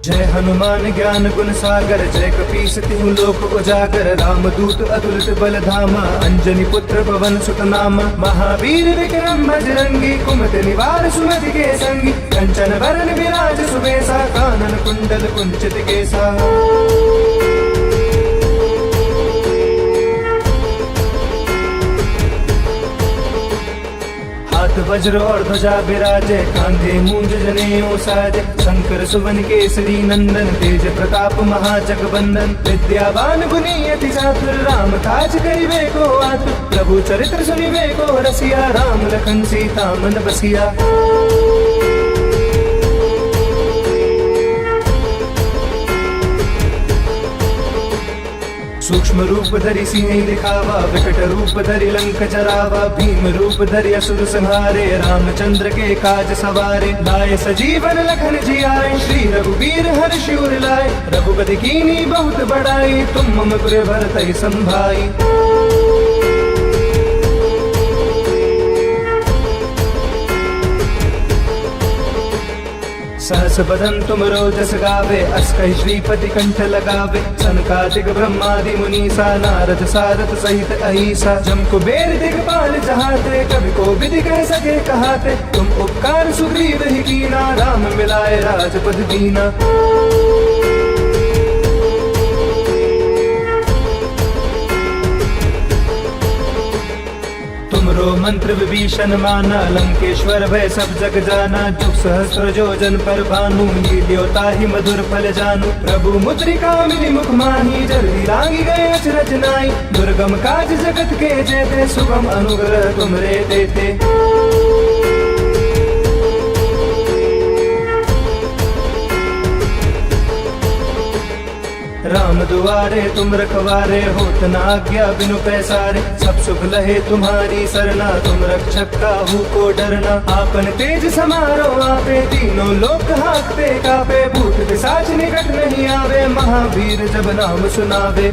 जय हनुमान ज्ञान गुण सागर, जय कपीस तिहु लोक उजागर। रामदूत अतुलित बल धामा, अंजनी पुत्र पवन सुत नामा। महावीर विक्रम बजरंगी, कुमति निवार सुमति के संगी। कंचन बरन विराज सुबेसा, कानन कुंडल कुंचित केसा। हाथ वज्र और ध्वजा विराजे, कांधे मूंज जनेऊ साजे। शंकर सुवन केसरी नंदन, तेज प्रताप महाजगवंदन। विद्यावान गुणी अति चातुर, राम काज करिबे को आतुर। प्रभु चरित्र सुनिबे को रसिया, राम लखन सीता मन बसिया। सूक्ष्म रूप धरि सिंह दिखावा, विकट रूप धरि लंक जरावा। भीम रूप धरि असुर संहारे, रामचंद्र के काज सवारे। लाए सजीवन लखन जियाए, श्री रघुवीर हर्षि उर लाए। रघुपति कीन्ही बहुत बड़ाई, तुम मम प्रिय भरतहि संभाई। सहस बदन तुम रोजस गावे, अस कहि श्रीपति कंठ लगावे। सनकादिक ब्रह्मादि मुनीसा, नारद सारथ सहित अहिसा। जम कुबेर दिगपाल जहाते, कवि कोविद कह सके कहाते। तुम उपकार सुग्रीव ही कीना, राम मिलाए राजपद दीना। तुमरो मंत्र विभीषण माना, लंकेश्वर भय सब जग जाना। जुग सहस्र जोजन पर भानु, लील्यो ताहि मधुर फल जानू। प्रभु मुद्रिका मिली मुख माही, जल्दी लागी गए अचरज नाई। दुर्गम काज जगत के जेते, सुगम अनुग्रह तुमरे देते। राम दुआरे तुम रखवारे, होत न आज्ञा बिनु पैसारे। सब सुख लहे तुम्हारी सरना, तुम रक्षक काहू को डरना। आपन तेज समारो आपे, तीनों लोक हांकते कापे। भूत पिशाच निकट नहीं आवे, महावीर जब नाम सुनावे।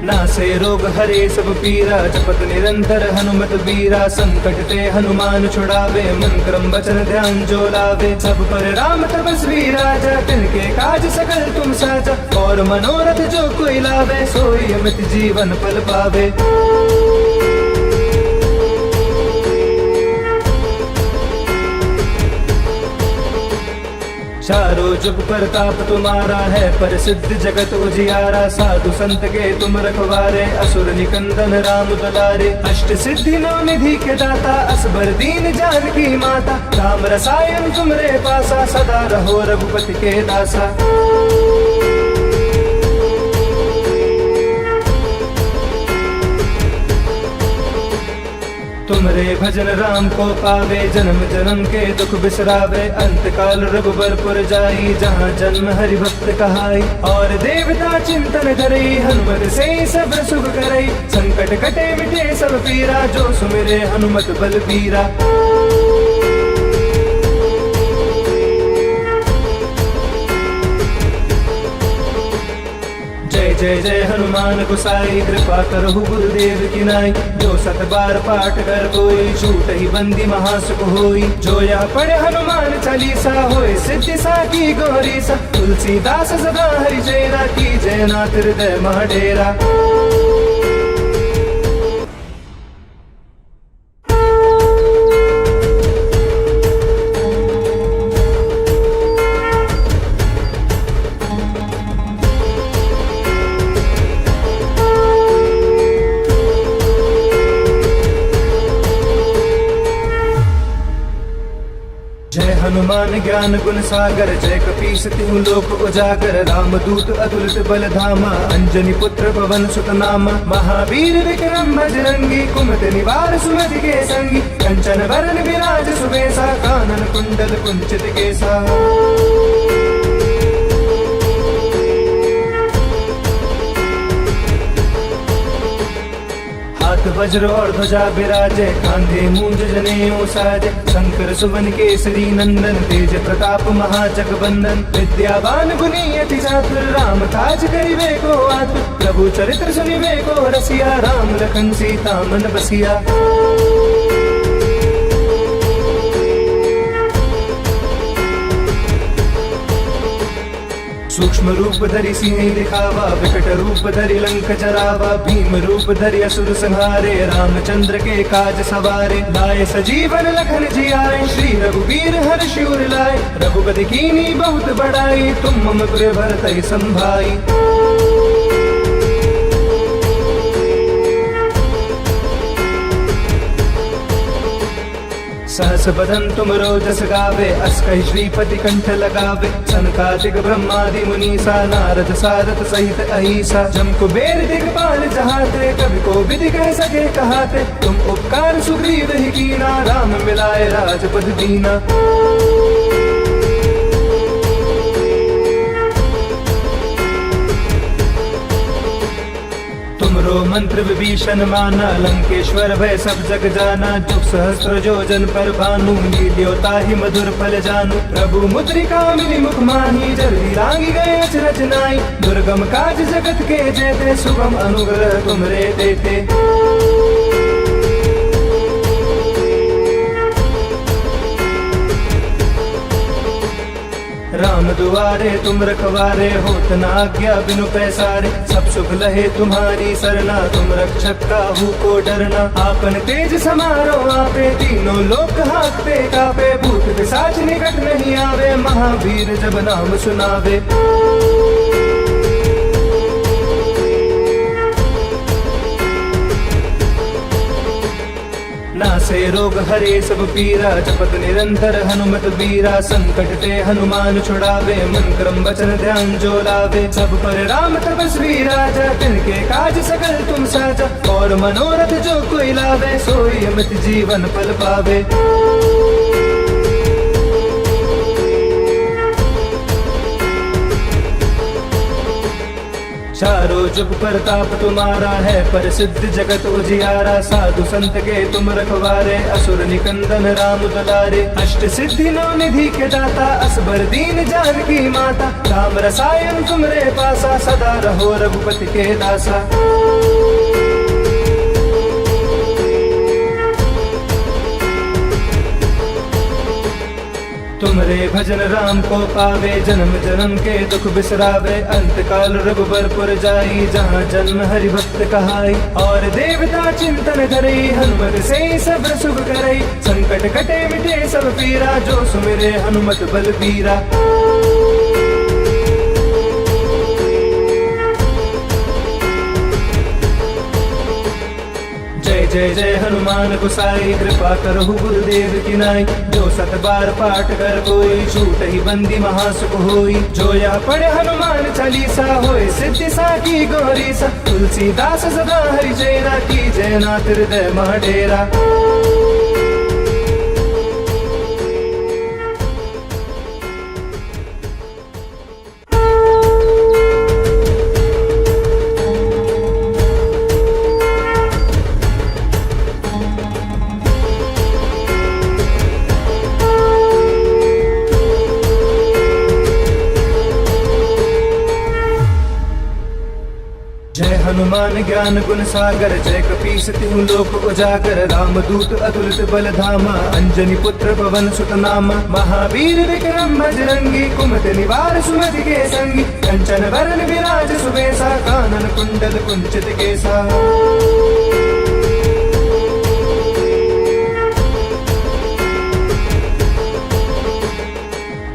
नासे रोग हरे सब पीरा, जपत निरंतर हनुमत बीरा। संकट ते हनुमान छुड़ावे, मन क्रम वचन ध्यान जो लावे। सब पर राम तपस्वी राजा, तिनके काज सकल तुम साजा। और मनोरथ जो कोई लावे, सोई अमित जीवन फल पावे। चारों जुग प्रताप तुम्हारा है, प्रसिद्ध जगत उजियारा। साधु संत के तुम रखवारे, असुर निकंदन राम दुलारे। अष्ट सिद्धि नौ निधि के दाता, असबर दीन जानकी माता। राम रसायन तुमरे पासा, सदा रहो रघुपति के दासा। तुमरे भजन राम को पावे, जन्म जन्म के दुख बिसरावे। अंत काल रघुबरपुर जाई, जहाँ जन्म हरि भक्त कहाई। और देवता चिंतन धरई, हनुमत से सब सुख करई। संकट कटे मिटे सब पीरा, जो सुमिरे हनुमत बलबीरा। जय जय हनुमान गोसाई, कृपा करहु गुरुदेव की नाई। जो सत बार पाठ कर कोई, छूट ही बंदी महासुख होई। जो यह पढ़े हनुमान चालीसा, होए सिद्धि साकी गौरी सा। तुलसीदास सदा हरि चेरा, की जय नाथ हृदय मह डेरा। हनुमान ज्ञान गुण सागर, जय कपीस तिहु लोक उजागर। रामदूत अतुलित बल धामा, अंजनी पुत्र पवन सुत नामा। महावीर विक्रम बजरंगी, कुमति निवार सुमति के संगी। कंचन बरन विराज सुबेसा, कानन कुंडल कुंचित केसा। हाथ वज्र और ध्वजा विराजे, कांधे मूंज जनेऊ साजे, शंकर सुवन केसरी नंदन, तेज प्रताप महाजगबंदन। विद्यावान गुणी अति चातुर, राम काज करिबे को आतुर, प्रभु चरित्र सुनिबे को रसिया, राम लखन सीता मन बसिया। सूक्ष्म रूप धरि सिंह दिखावा, विकट रूप धरि लंक जरावा, भीम रूप धरि असुर संहारे, रामचंद्र के काज सवारे। लाए सजीवन लखन जियाए, श्री रघुवीर हर्ष उर लाए, रघुपति कीन्ही बहुत बड़ाई, तुम मम प्रिय भरतहि संभाई। सहस बदन तुम रोजस गावे, अस कहि श्रीपति कंठ लगावे, सनकादिक ब्रह्मादि मुनीसा, नारद सारद सहित अहिसा। जम कुबेर दिगपाल जहाते, कवि को विधि कह सके कहाते, तुम उपकार सुग्रीव ही कीना, राम मिलाए राजपद दीना। तुमरो मंत्र विभीषण माना, लंकेश्वर भय सब जग जाना, जुग सहस्त्र जोजन पर भानु, लील्योता ही मधुर फल जानू। प्रभु मुद्रिका मिली मुख माही, जल्दी लागी गए अचरज नाई, दुर्गम काज जगत के जेते, सुगम अनुग्रह तुमरे देते। राम दुआरे तुम रखवारे, होत न आज्ञा बिनु पैसारे, सब सुख लहे तुम्हारी सरना, तुम रक्षक काहू को डरना। आपन तेज समारो आपे, तीनों लोक हाकते कापे, भूत पिशाच निकट नहीं आवे, महावीर जब नाम सुनावे। नासे रोग हरे सब पीरा, जपत निरंतर हनुमत बीरा, संकट ते हनुमान छुड़ावे, मन क्रम वचन ध्यान जो लावे। सब पर राम तपस्वी राजा, तिनके काज सकल तुम साजा, और मनोरथ जो कोई लावे, सोई अमित जीवन फल पावे। चारों जुग प्रताप तुम्हारा है, पर सिद्ध जगत उजियारा, साधु संत के तुम रखवारे, असुर निकंदन राम दुलारे। अष्ट सिद्धि नौ निधि के दाता, असबर दीन जानकी माता, राम रसायन तुमरे पासा, सदा रहो रघुपति के दासा। तुमरे भजन राम को पावे, जन्म जन्म के दुख बिसरावे, अंत काल रघुबरपुर जाई, जहाँ जन्म हरि भक्त कहाई। और देवता चिंतन करई, हनुमत से सब सुख करई, संकट कटे मिटे सब पीरा, जो सुमिरे हनुमत बलबीरा। जय जय जय हनुमान गोसाई, कृपा करहु गुरुदेव की नाई, जो सत बार पाठ कर कोई, छूट ही बंदी महासुख होई। जो यह पढ़े हनुमान चालीसा, होए सिद्धि साकी गौरीसा, तुलसीदास सदा हरि चेरा, की जय नाथ हृदय मह डेरा। हनुमान ज्ञान गुण सागर, जय कपीस तिहु लोक उजागर, रामदूत अतुलित बल धामा, अंजनी पुत्र पवन सुत नामा। महावीर विक्रम बजरंगी, कुमति निवार सुमति के संगी, कंचन वरन विराज सुबेसा, कानन कुंडल कुंचित केसा।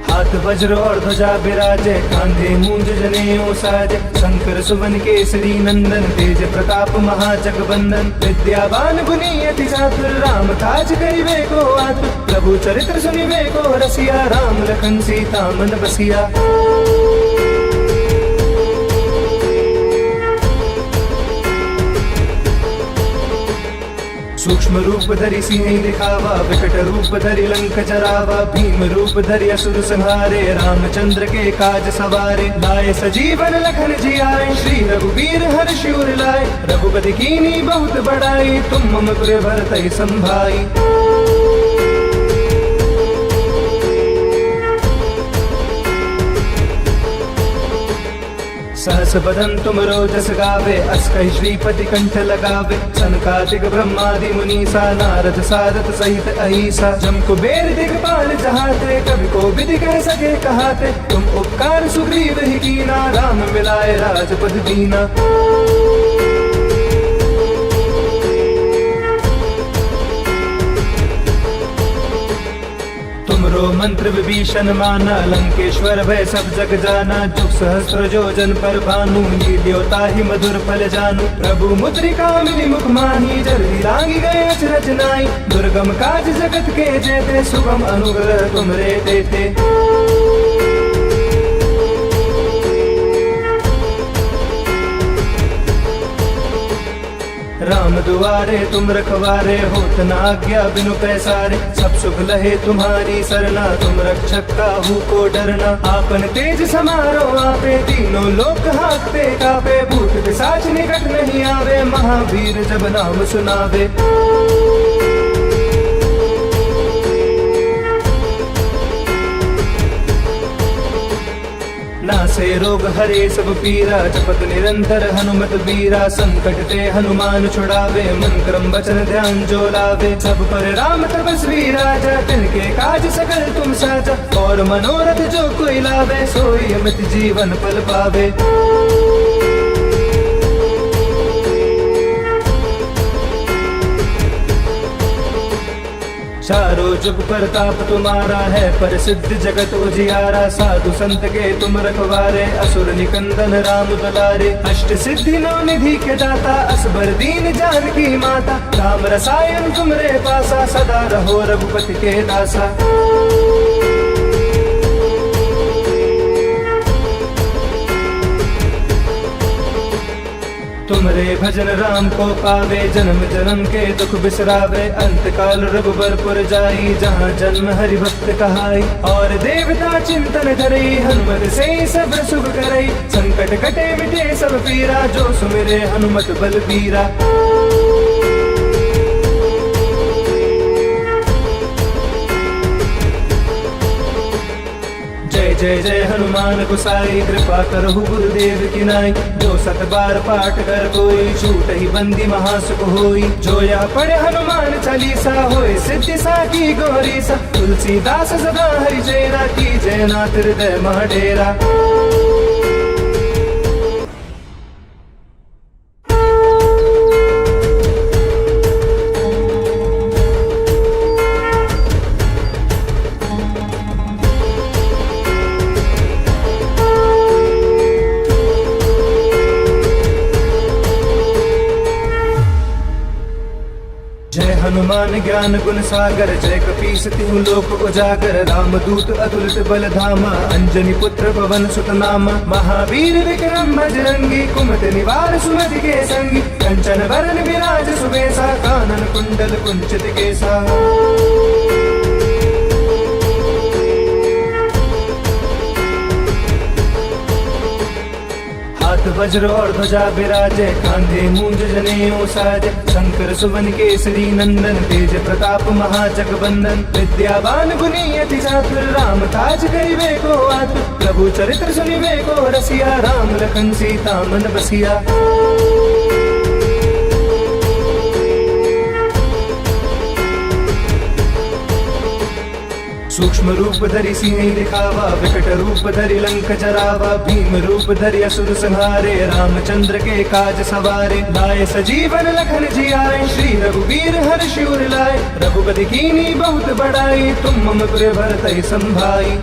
हाथ वज्र और ध्वजा विराजे, कांधे मूंज जनेऊ साजे, शंकर सुवन केसरी नंदन, तेज प्रताप महाजगबंदन। विद्यावान गुणी अति चातुर, राम काज करिबे को आतुर, प्रभु चरित्र सुनिबे को रसिया, राम लखन सीता मन बसिया। सूक्ष्म रूप धरि सिंह दिखावा, विकट रूप धरि लंक जरावा, भीम रूप धरि असुर संहारे, रामचंद्र के काज सवारे, लाए सजीवन लखन जियाए, श्री रघुवीर हर्ष उर लाए, रघुपति कीनी बहुत बड़ाई, तुम मम पुर भरतहि संभाई। सहस बदन तुम रोजस गावे, अस कहि श्रीपति कंठ लगावे, सनकादिक ब्रह्मादि मुनीसा, नारद सारद सहित अहिसा, जम कुबेर दिगपाल जहाते, कवि को विधि कह सके कहाते, तुम उपकार सुग्रीव ही कीना, राम मिलाए राजपद दीना। तुमरो मंत्र विभीषण माना, लंकेश्वर भय सब जग जाना, जुग सहस्त्र जोजन पर भानु, लील्योता ही मधुर फल जानू, प्रभु मुद्रिका मिली मुख माही, जल्दी लागी गए अचरज नाई, दुर्गम काज जगत के जेते, सुगम अनुग्रह तुमरे देते। राम दुआरे तुम रखवारे, होत न आज्ञा बिनु पैसारे, सब सुख लहे तुम्हारी सरना, तुम रक्षक काहू को डरना, आपन तेज समारो आपे, तीनों लोक हाकते कापे, भूत पिशाच निकट नहीं आवे, महावीर जब नाम सुनावे। नासे रोग हरे सब पीरा, जपत निरंतर हनुमत बीरा, संकट ते हनुमान छुड़ावे, मन क्रम वचन ध्यान जो लावे, सब पर राम तपस्वी राजा, तिनके काज सकल तुम साजा, और मनोरथ जो कोई लावे, सोई अमित जीवन फल पावे। चारों जुग प्रताप तुम्हारा है, प्रसिद्ध जगत उजियारा, साधु संत के तुम रखवारे, असुर निकंदन राम दुलारे, अष्ट सिद्धि नौ निधि के दाता, असबर दीन जानकी माता, राम रसायन तुमरे पासा, सदा रहो रघुपति के दासा। तुमरे भजन राम को पावे, जन्म जन्म के दुख बिसरावे, अंत काल रघुबरपुर जाई, जहाँ जन्म हरि भक्त कहाई, और देवता चिंतन धरई, हनुमत से सब सुख करई, संकट कटे मिटे सब पीरा, जो सुमिरे हनुमत बलबीरा। जय जय हनुमान गोसाई, कृपा करहु गुरुदेव की नाई, जो सत बार पाठ कर कोई, छूट ही बंदी महासुख होई, जो या पढ़े हनुमान चालीसा, होए सिद्धि साकी गौरी सा, तुलसीदास सदा हरि चेरा, की जय नाथ हृदय मह डेरा। हनुमान ज्ञान गुण सागर, जय कपीस तिहु लोक उजागर, रामदूत अतुलित बल धामा, अंजनी पुत्र पवन सुत नामा, महावीर विक्रम बजरंगी, कुमति निवार सुमति के संगी, कंचन वरन विराज सुबेसा, कानन कुंडल कुंचित केसा। हाथ वज्र और ध्वजा विराजे, कांधे मूंज जनेऊ साजे, शंकर सुवन केसरी नंदन, तेज प्रताप महाजगबंदन, विद्यावान गुणी अति चातुर, राम काज करिबे को आतुर, प्रभु चरित्र सुनिबे को रसिया, राम लखन सीता मन बसिया। सूक्ष्म रूप धरि सिंह दिखावा, विकट रूप धरि लंक जरावा, भीम रूप धरि असुर संहारे, रामचंद्र के काज सवारे, लाए सजीवन लखन जियाए, श्री रघुवीर हर्ष उर लाए, रघुपति कीनी बहुत बड़ाई, तुम मम पुर भरतहि संभाई।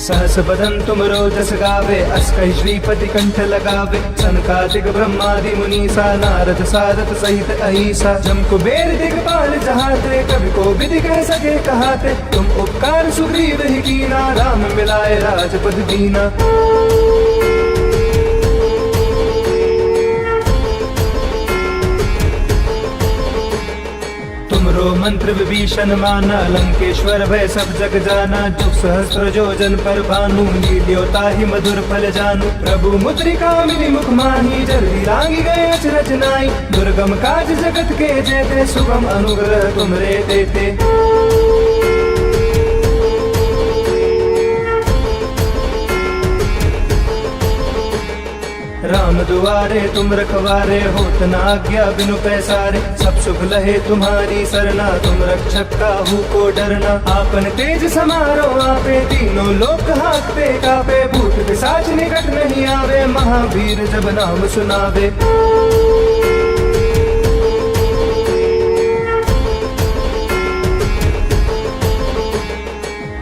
सहस बदन तुम रोजस गावे, अस कहि श्रीपति कंठ लगावे। सनकादिक ब्रह्मादि मुनीसा, नारद सारद सहित अहिसा। जम कुबेर दिगपाल जहाते, कवि को विधि कह सके कहाते। तुम उपकार सुग्रीव ही कीना, राम मिलाए राजपद दीना। तुमरो मंत्र विभीषण माना, लंकेश्वर भय सब जग जाना। जुग सहस्त्र जोजन पर भानु, लील्यो ताहि मधुर फल जानू। प्रभु मुद्रिका मिली मुख माही, जल्दी लांगी गए अचरज नाई। दुर्गम काज जगत के जेते, सुगम अनुग्रह तुमरे देते। राम दुआरे तुम रखवारे, होत न आज्ञा बिनु पैसारे। सब सुख लहे तुम्हारी सरना, तुम रक्षक काहू को डरना। आपन तेज समारो आपे, तीनों लोक हाकते कापे। भूत पिशाच निकट नहीं आवे, महावीर जब नाम सुनावे।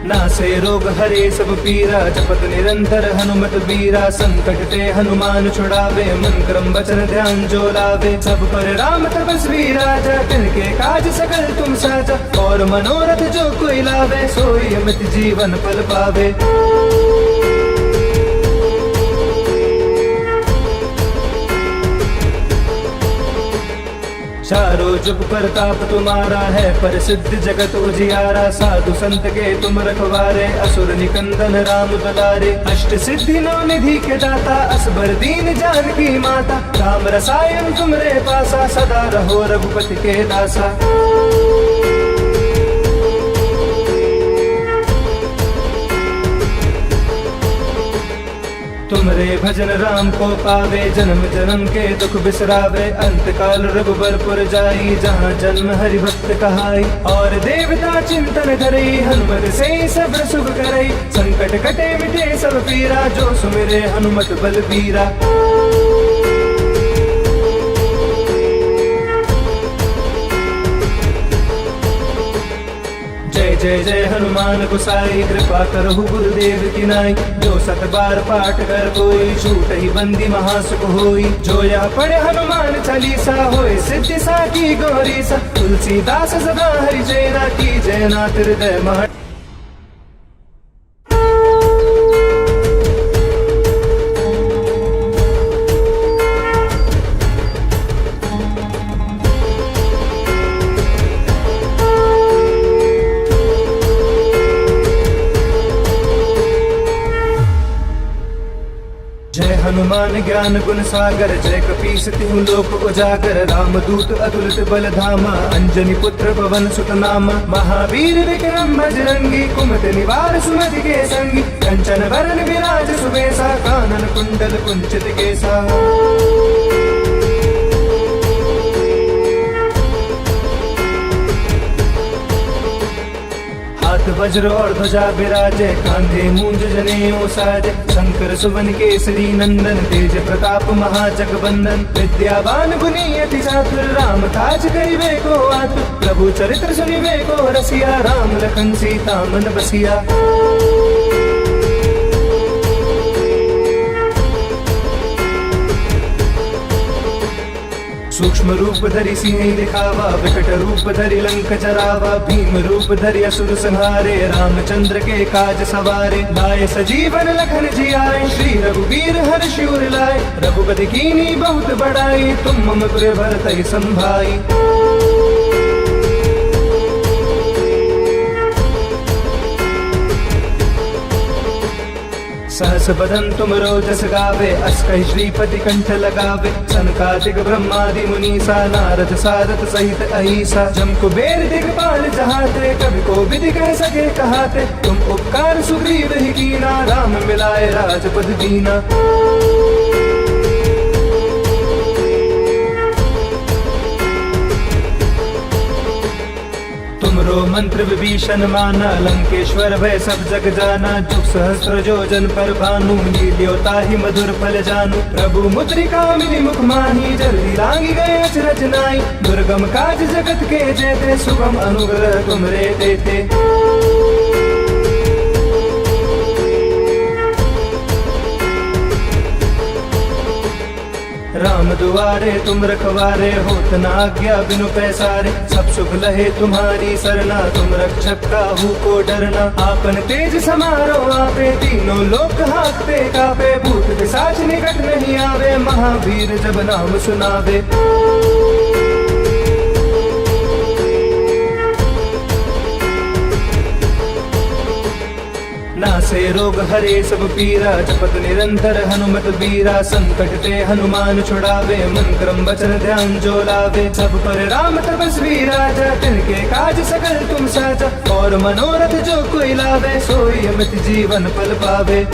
नासे रोग हरे सब पीरा, जपत निरंतर हनुमत बीरा। संकट ते हनुमान छुड़ावे, मन क्रम वचन ध्यान जो लावे। सब पर राम तपस्वी राजा, तिनके काज सकल तुम साजा। और मनोरथ जो कोई लावे, सोई अमित जीवन फल पावे। चारों जुग प्रताप तुम्हारा है, प्रसिद्ध जगत उजियारा। साधु संत के तुम रखवारे, असुर निकंदन राम दुलारे। अष्ट सिद्धि नौ निधि के दाता, असबर दीन जानकी माता। राम रसायन तुमरे पासा, सदा रहो रघुपति के दासा। तुमरे भजन राम को पावे, जन्म जन्म के दुख बिसरावे। अंत काल रघुबरपुर जाई, जहाँ जन्म हरि भक्त कहाई। और देवता चिंतन करई, हनुमत से सब सुख करई। संकट कटे मिटे सब पीरा, जो सुमिरे हनुमत बलबीरा। जय जय हनुमान गोसाई, कृपा करहु गुरुदेव की नाई। जो सत बार पाठ कर कोई, छूट ही बंदी महासुख होई। जो यह पढ़े हनुमान चालीसा, होए सिद्धि साकी गौरी सा। तुलसीदास सदा हरि जयना, की जयनाथ हृदय मह। हनुमान ज्ञान गुण सागर, जय कपीस तिहु लोक उजागर। राम दूत अतुलित बल धामा, अंजनी पुत्र पवन सुत नामा। महावीर विक्रम बजरंगी, कुमति निवार सुमति के संगी। कंचन वरण विराज सुबेसा, कानन कुंडल कुंचित केसा। हाथ वज्र और ध्वजा विराजे, कांधे मूंज जनेऊ साजे। शंकर सुवन केसरी नंदन, तेज प्रताप महाजगबंदन। विद्यावान गुणी अति चातुर, राम काज करिबे को आतुर। प्रभु चरित्र सुनिबे को रसिया, राम लखन सीता मन बसिया। सूक्ष्म रूप धरि सिंह दिखावा, विकट रूप धरि लंक जरावा। भीम रूप धरि असुर संहारे, रामचंद्र के काज सवारे। लाए सजीवन लखन जियाए, श्री रघुवीर हर्षि उर लाए। रघुपति कीन्ही बहुत बड़ाई, तुम मम प्रिय भरतहि संभाई। सहस बदन तुम रोजस गावे, अस कहि श्रीपति कंठ लगावे। सनकादिक ब्रह्मादि मुनीसा, नारद सारद सहित अहिसा। जम कुबेर दिगपाल जहाते, कवि को विधि कह सके कहाते। तुम उपकार सुग्रीव ही कीना, राम मिलाए राजपद दीना। तुमरो मंत्र विभीषण माना, लंकेश्वर भय सब जग जाना। जुग सहस्त्र जोजन पर भानु, लील्यो ताहि मधुर फल जानू। प्रभु मुद्रिका मिली मुख माही, जल्दी लांगी गए अचरज नाई। दुर्गम काज जगत के जेते, सुगम अनुग्रह तुमरे देते। दुआरे तुम रखवारे, होत न आज्ञा बिनु पैसारे। सब सुख लहे तुम्हारी सरना, तुम रक्षक काहू को डरना। आपन तेज समारो आपे, तीनों लोक हाँकते कापे। भूत पिशाच निकट नहीं आवे, महावीर जब नाम सुनावे। नासे रोग हरे सब पीरा, जपत निरंतर हनुमत बीरा। संकट ते हनुमान छुड़ावे, मन क्रम वचन ध्यान जो लावे। सब पर राम तपस्वी राजा, तिनके काज सकल तुम साजा। और मनोरथ जो कोई लावे, सोई अमित जीवन फल पावे।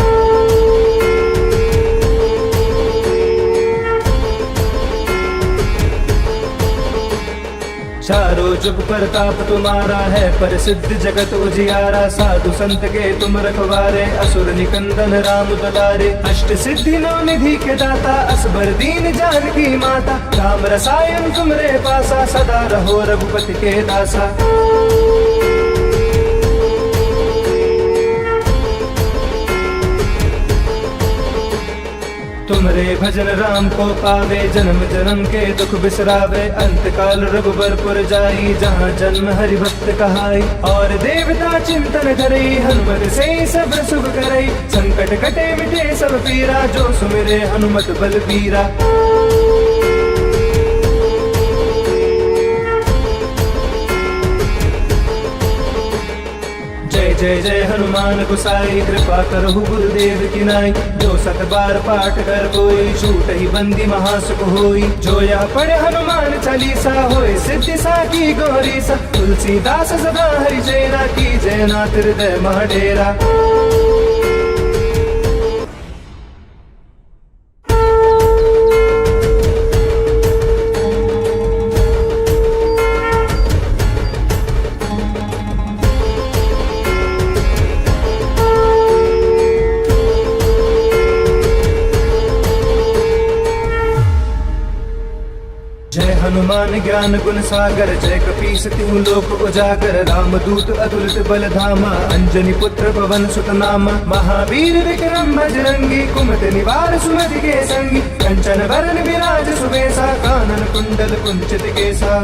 चारों जुग प्रताप तुम्हारा है, पर सिद्ध जगत उजियारा। साधु संत के तुम रखवारे, असुर निकंदन राम दुलारे। अष्ट सिद्धि नौ निधि के दाता, असबर दीन जानकी माता। राम रसायन तुमरे पासा, सदा रहो रघुपति के दासा। तुमरे भजन राम को पावे, जन्म जन्म के दुख बिसरावे। अंत काल रघुबरपुर जाई, जहाँ जन्म हरि भक्त कहाई। और देवता चिंतन करई, हनुमत से सब सुख करई। संकट कटे मिटे सब पीरा, जो सुमिरे हनुमत बलबीरा। जय जय हनुमान गोसाई, कृपा करहु गुरुदेव की नाई। जो सत बार पाठ कर कोई, छूट ही बंदी महासुख होई। जो यह पढ़े हनुमान चालीसा, होए सिद्धि साकी गौरी सा। तुलसीदास सदा हरि चेरा, की जय नाथ हृदय मह डेरा। हनुमान ज्ञान गुण सागर, जय कपीस तिहु लोक उजागर। रामदूत अतुलित बल धामा, अंजनी पुत्र पवन सुत नामा। महावीर विक्रम बजरंगी, कुमति निवार सुमति के संगी। कंचन वरन विराज सुबेसा, कानन कुंडल कुंचित केसा।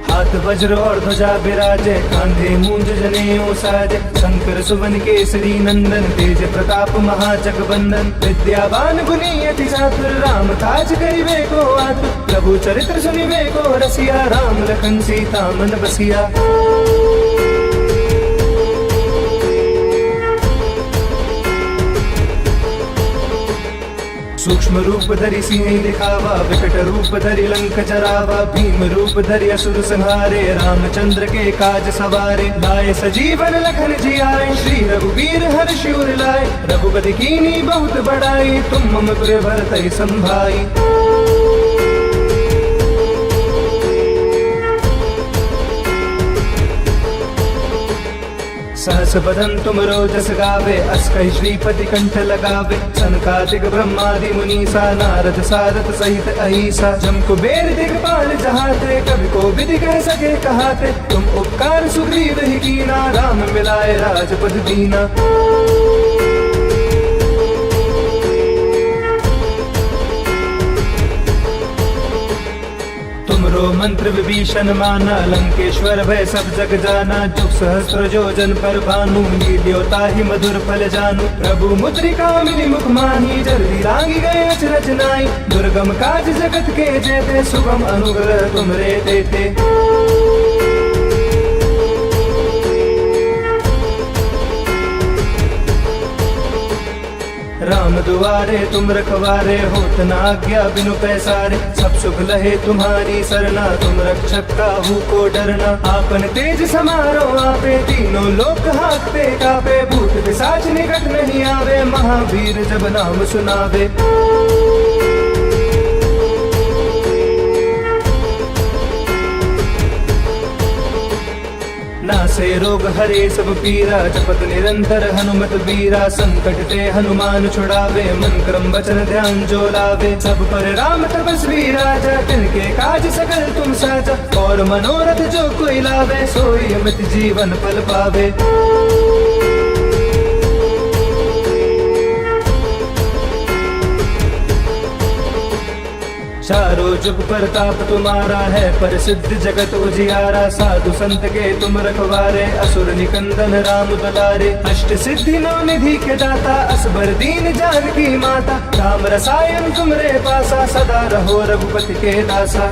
हाथ वज्र और ध्वजा विराजे, कांधे मूंज जनेऊ साजे। शंकर सुवन केसरी नंदन, तेज प्रताप महाजगबंदन। विद्यावान गुणी अति चातुर, राम काज करिबे को आतुर। प्रभु चरित्र सुनिबे को रसिया, राम लखन सीता मन बसिया। सूक्ष्म रूप धरि सिंह दिखावा, विकट रूप धरि लंक जरावा। भीम रूप धरि असुर संहारे, रामचंद्र के काज सवारे। लाए सजीवन लखन जियाए, श्री रघुवीर हर्ष उर लाए। रघुपति कीन्ही बहुत बड़ाई, तुम मम प्रिय भरतहि संभाई। सहस बदन तुम रोजस गावे, अस कहि श्रीपति कंठ लगावे। सनकादिक ब्रह्मादि मुनीसा, नारद सारद सहित अहिसा। जम कुबेर दिगपाल जहाते, कवि को विधि कह सके कहाते। तुम उपकार सुग्रीव ही कीना, राम मिलाए राजपद दीना। तुमरो मंत्र विभीषण माना, लंकेश्वर भय सब जग जाना। जुग सहस्त्र जोजन पर भानु, लील्योता ही मधुर फल जानू। प्रभु मुद्रिका मिली मुख माही, जल्दी लांगी गए अचरज नाई। दुर्गम काज जगत के जेते, सुगम अनुग्रह तुमरे देते। राम दुआरे तुम रखवारे, होत न आज्ञा बिनु पैसारे। सब सुख लहे तुम्हारी सरना, तुम रक्षक काहू को डरना। आपन तेज समारो आपे, तीनों लोक हाँकते कापे। भूत पिशाच निकट नहीं आवे, महावीर जब नाम सुनावे। नास नासे रोग हरे सब पीरा, जपत निरंतर हनुमत बीरा। संकट ते हनुमान छुड़ावे, मन क्रम वचन ध्यान जो लावे। सब पर राम तपस्वी राजा, तिनके काज सकल तुम साजा। और मनोरथ जो कोई लावे, सोई अमित जीवन फल पावे। चारों जुग प्रताप तुम्हारा है, पर सिद्ध जगत उजियारा। साधु संत के तुम रखवारे, असुर निकंदन राम दुलारे। अष्ट सिद्धि नौ निधि के दाता, असबर दीन जानकी माता। राम रसायन तुमरे पासा, सदा रहो रघुपति के दासा।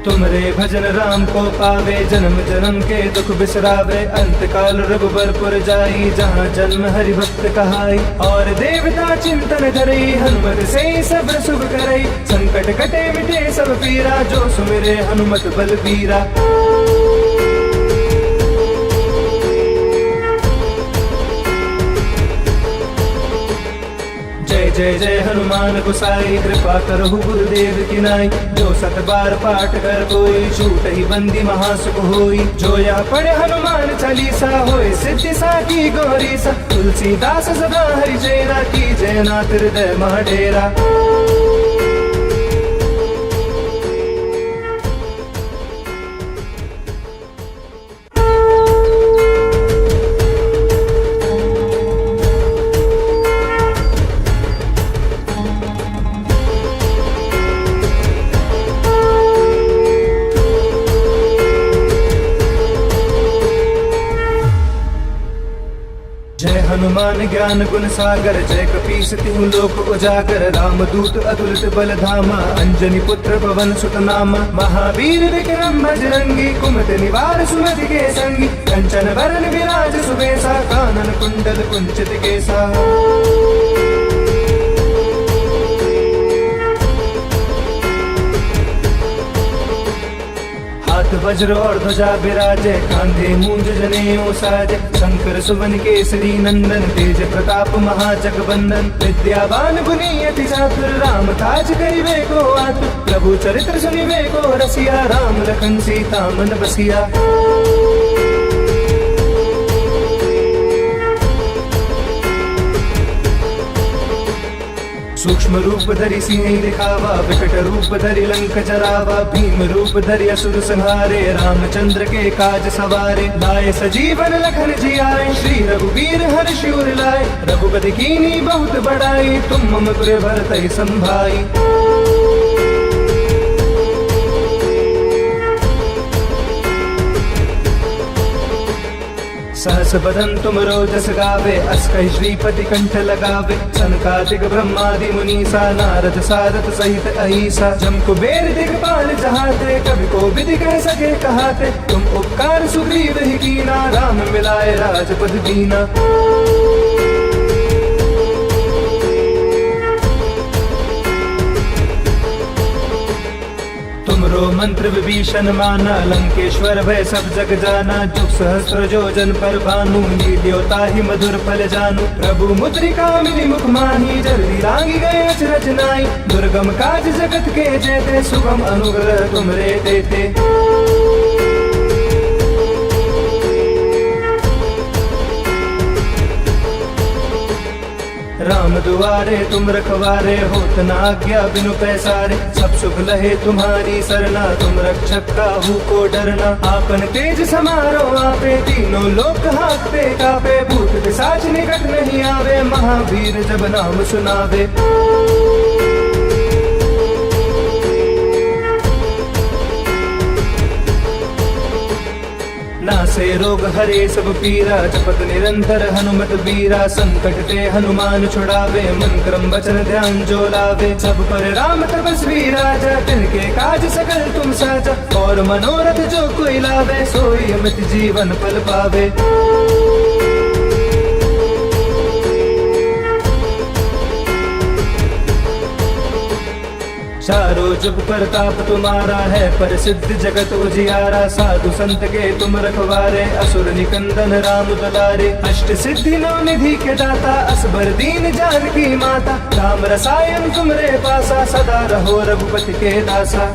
तुमरे भजन राम को पावे, जन्म जन्म के दुख बिसरावे। अंत काल रघुबरपुर जाई, जहाँ जन्म हरि भक्त कहाई। और देवता चिंतन करई, हनुमत से सब शुभ करई। संकट कटे मिटे सब पीरा, जो सुमिरे हनुमत बलबीरा। जय जय जय हनुमान गोसाई, कृपा करहु गुरुदेव की नाई। जो सत बार पाठ कर कोई, छूट ही बंदी महासुख होई। जो या पढ़े हनुमान चालीसा, होए सिद्धि साकी गौरी सा। तुलसीदास सदा हरि चेरा, की जय नाथ हृदय मह डेरा। हनुमान ज्ञान गुण सागर, जय कपीस तिहु लोक उजागर। राम दूत अतुलित बल धामा, अंजनी पुत्र पवन सुत नामा। महावीर विक्रम बजरंगी, कुमति निवार सुमति के संगी। कंचन वरन विराज सुबेसा, कानन कुंडल कुंचित केसा। हाथ वज्र और ध्वजा विराजे, कांधे मूंज जनेऊ साजे। शंकर सुवन केसरी नंदन, तेज प्रताप महाजगबंदन। विद्यावान गुणी अति चातुर, राम काज करिबे को आतुर। प्रभु चरित्र सुनिबे को रसिया, राम लखन सीता मन बसिया। सूक्ष्म रूप धरि सिंह दिखावा, विकट रूप धरि लंक जरावा। भीम रूप धरि असुर संहारे, रामचंद्र के काज सवारे। लाए सजीवन लखन जियाए, श्री रघुवीर हर्ष उर लाए। रघुपति कीनी बहुत बड़ाई, तुम मम पुर भरतहि संभाई। सहस बदन तुम रोजस गावे, अस्कहि श्रीपति कंठ लगावे। सनकादिक ब्रह्मादि मुनीसा, नारद सारथ सहित अहिसा। जम कुबेर दिगपाल जहाते, कवि को विधि कह सके कहाते। तुम उपकार सुग्रीव ही कीना, राम मिलाए राजपद दीना। तुमरो मंत्र विभीषण माना, लंकेश्वर भय सब जग जाना। जुग सहस्त्र जोजन पर भानु, लील्योता ही मधुर फल जानू। प्रभु मुद्रिका मिली मुख माही, जल्दी लांगी गए अचरज नाई। दुर्गम काज जगत के जेते, सुगम अनुग्रह तुमरे देते। राम दुआरे तुम रखवारे, होत न आज्ञा बिनु पैसारे। सब सुख लहे तुम्हारी सरना, तुम रक्षक काहू को डरना। आपन तेज समारो आपे, तीनों लोक हांकते कापे। भूत पिशाच निकट नहीं आवे, महावीर जब नाम सुनावे। नासे रोग हरे सब पीरा, जपत निरंतर हनुमत बीरा। संकट ते हनुमान छुड़ावे, मन क्रम वचन ध्यान जो लावे। सब पर राम तपस्वी राजा, तिनके काज सकल तुम साजा। और मनोरथ जो कोई लावे, सोई अमित जीवन फल पावे। चारों जुग प्रताप तुम्हारा है, प्रसिद्ध जगत उजियारा। साधु संत के तुम रखवारे, असुर निकंदन राम दुलारे। अष्ट सिद्धि नौ निधि के दाता, असबर दीन जानकी माता। राम रसायन तुमरे पासा, सदा रहो रघुपति के दासा।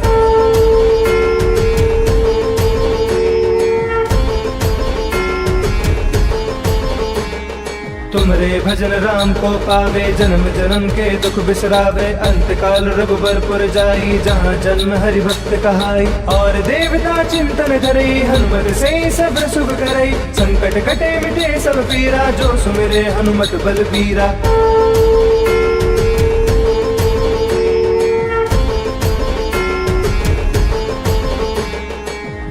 तुमरे भजन राम को पावे, जन्म जन्म के दुख बिसरावे। अंत काल रघुबरपुर जाई, जहाँ जन्म हरि भक्त कहाई। और देवता चिंतन धरई, हनुमत से सब सुख करई। संकट कटे मिटे सब पीरा, जो सुमिरे हनुमत बलबीरा।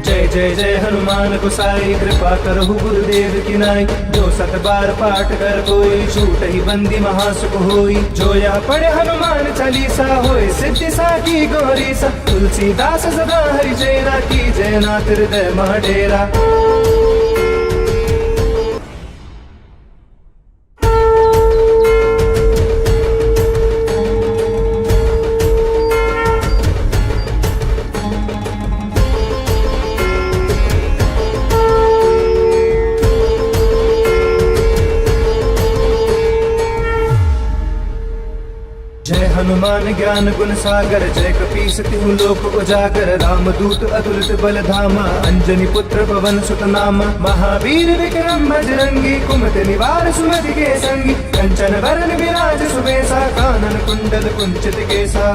जय जय जय हनुमान गोसाई, कृपा करहु गुरुदेव की नाई। जो सत बार पाठ कर कोई, छूट ही बंदी महासुख होई। जो यह पढ़े हनुमान चालीसा, होए सिद्धि साकी गौरीसा। तुलसीदास सदा हरि चेरा, की जय नाथ हृदय मह डेरा। जय हनुमान ज्ञान गुण सागर, जय कपीस तिहु लोक उजागर। राम दूत अतुलित बल धामा, अंजनी पुत्र पवन सुत नामा। महावीर विक्रम बजरंगी, कुमति निवार सुमति के संगी। कंचन वरन विराज सुबेसा, कानन कुंडल कुंचित केसा।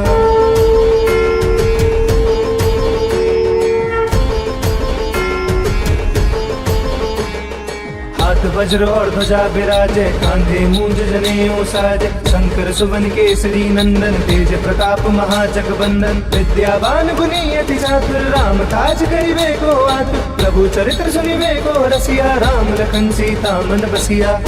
हाथ वज्र और ध्वजा विराजे, कांधे मूंज जनेऊ साजे। शंकर सुवन केसरी नंदन, तेज प्रताप महाजगबंदन। विद्यावान गुणी अति चातुर, राम काज करिबे को आतुर। प्रभु चरित्र सुनिबे को रसिया, राम लखन सीता मन बसिया।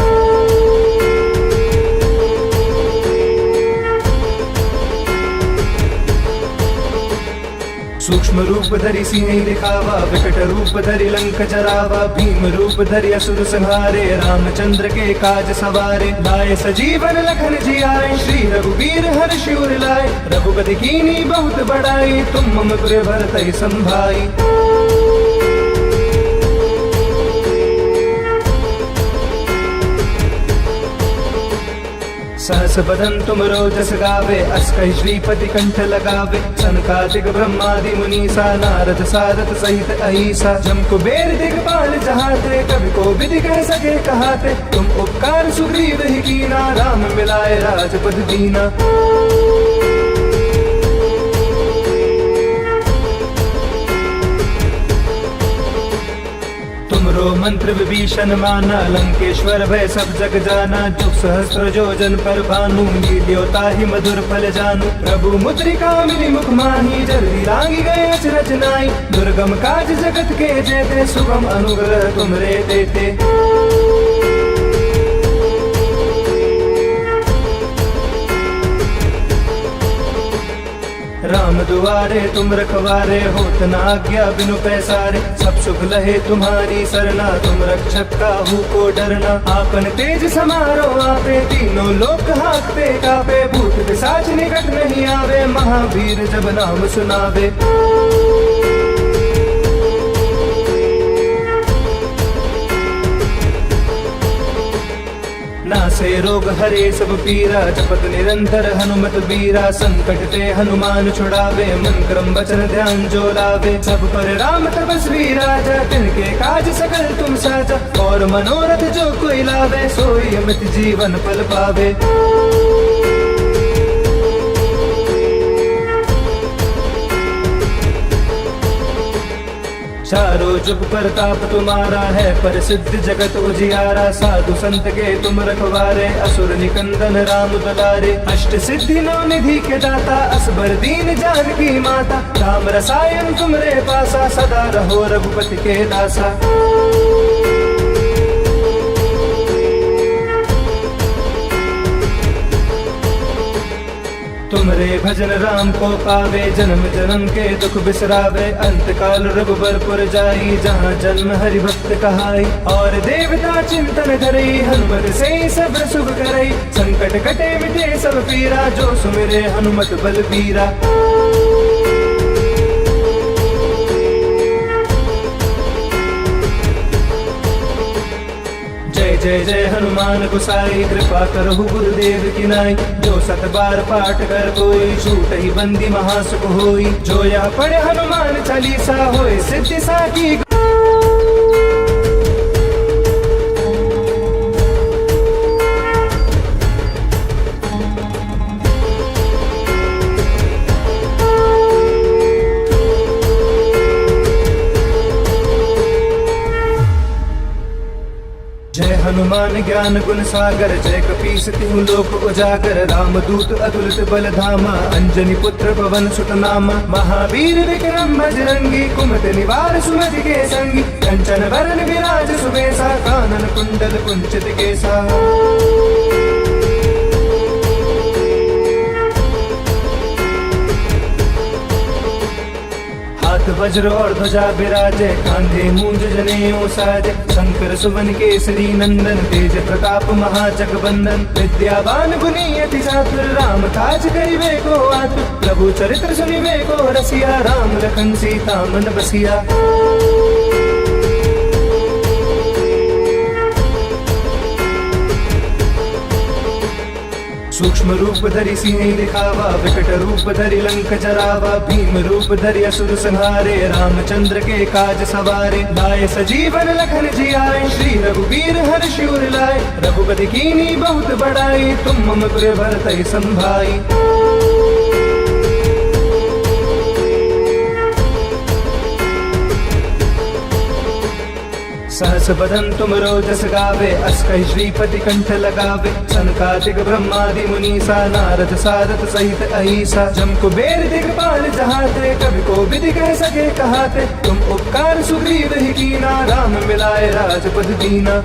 सूक्ष्म रूप धरि सिंह दिखावा, विकट रूप धरि लंक जरावा। भीम रूप धरि असुर संहारे, रामचंद्र के काज सवारे। लाए सजीवन लखन जियाए, श्री रघुवीर हर्षि उर लाए। रघुपति कीन्ही बहुत बड़ाई, तुम मम प्रिय भरतहि संभाई। सहस बदन तुम रोजस गावे, अस कहि श्रीपति कंठ लगावे। सनकादिक ब्रह्मादि मुनीसा, नारद सारद सहित अहिसा। जम कुबेर दिगपाल जहाते, कवि को विधि कह सके कहाते। तुम उपकार सुग्रीव ही कीना, राम मिलाए राजपद दीना। तुमरो मंत्र विभीषण माना, लंकेश्वर भय सब जग जाना। जुग सहस्त्र जो जन पर भानु, लील्योता ही मधुर फल जानू। प्रभु मुद्रिका मिली मुख माही, जल्दी लागी गए अचरज नाई। दुर्गम काज जगत के जेते, सुगम अनुग्रह तुमरे देते। राम दुआरे तुम रखवारे, होत न आज्ञा बिनु पैसारे। सब सुख लहे तुम्हारी सरना, तुम रक्षक काहू को डरना। आपन तेज समारो आपे, तीनों लोक हाँकते कापे। भूत पिशाच निकट नहीं आवे, महावीर जब नाम सुनावे। नासे रोग हरे सब पीरा, जपत निरंतर हनुमत बीरा। संकट ते हनुमान छुड़ावे, मन क्रम वचन ध्यान जो लावे। सब पर राम तपस्वी राजा, तिनके काज सकल तुम साजा। और मनोरथ जो कोई लावे, सोई अमित जीवन फल पावे। चारों जुग प्रताप तुम्हारा है, प्रसिद्ध जगत उजियारा। साधु संत के तुम रखवारे, असुर निकंदन राम दुलारे। अष्ट सिद्धि नौ निधि के दाता, असबर दीन जानकी माता। राम रसायन तुमरे पासा, सदा रहो रघुपति के दासा। तुमरे भजन राम को पावे, जन्म जन्म के दुख बिसरावे। अंत काल रघुबरपुर जाई, जहाँ जन्म हरि भक्त कहाई। और देवता चिंतन धरई, हनुमत से सब सुख करई। संकट संकट कटे मिटे सब पीरा, जो सुमिरे हनुमत बलबीरा। जय जय जय हनुमान गोसाई, कृपा करहु गुरुदेव की नाई। जो सत बार पाठ कर कोई, छूट ही बंदी महासुख होई। जो यह पढ़े हनुमान चालीसा, होए सिद्धि साकी। जय हनुमान ज्ञान गुण सागर, जय कपीस तिहु लोक उजागर। राम दूत अतुलित बल धामा, अंजनी पुत्र पवन सुत नामा। महावीर विक्रम बजरंगी, कुमति निवार सुमति के संगी। कंचन वरण विराज सुबेसा, कानन कुंडल कुंचित केसा। हाथ वज्र और ध्वजा बिराजे, कांधे मूंज जनेऊ साजे। शंकर सुवन केसरी नंदन, तेज प्रताप महाजग बंदन। विद्यावान गुणी अति चातुर, राम काज करिबे को आतुर। प्रभु चरित्र सुनिबे को रसिया, राम लखन सीता मन बसिया। सूक्ष्म रूप धरि सिंह दिखावा, विकट रूप धरि लंक जरावा। भीम रूप धरि असुर संहारे, रामचंद्र के काज सवारे। लाए सजीवन लखन जियाए, श्री रघुवीर हर्षि उर लाए। रघुपति कीन्ही बहुत बड़ाई, तुम मम प्रिय भरतहि संभाई। सहस बदन तुम रोजस गावे, अस कहि श्रीपति कंठ लगावे। सनकादिक ब्रह्मादि मुनीसा, नारद सारद सहित अहिसा। जम कुबेर दिगपाल जहाते, कवि को विधि कह सके कहाते। तुम उपकार सुग्रीव ही कीना, राम मिलाए राजपद दीना।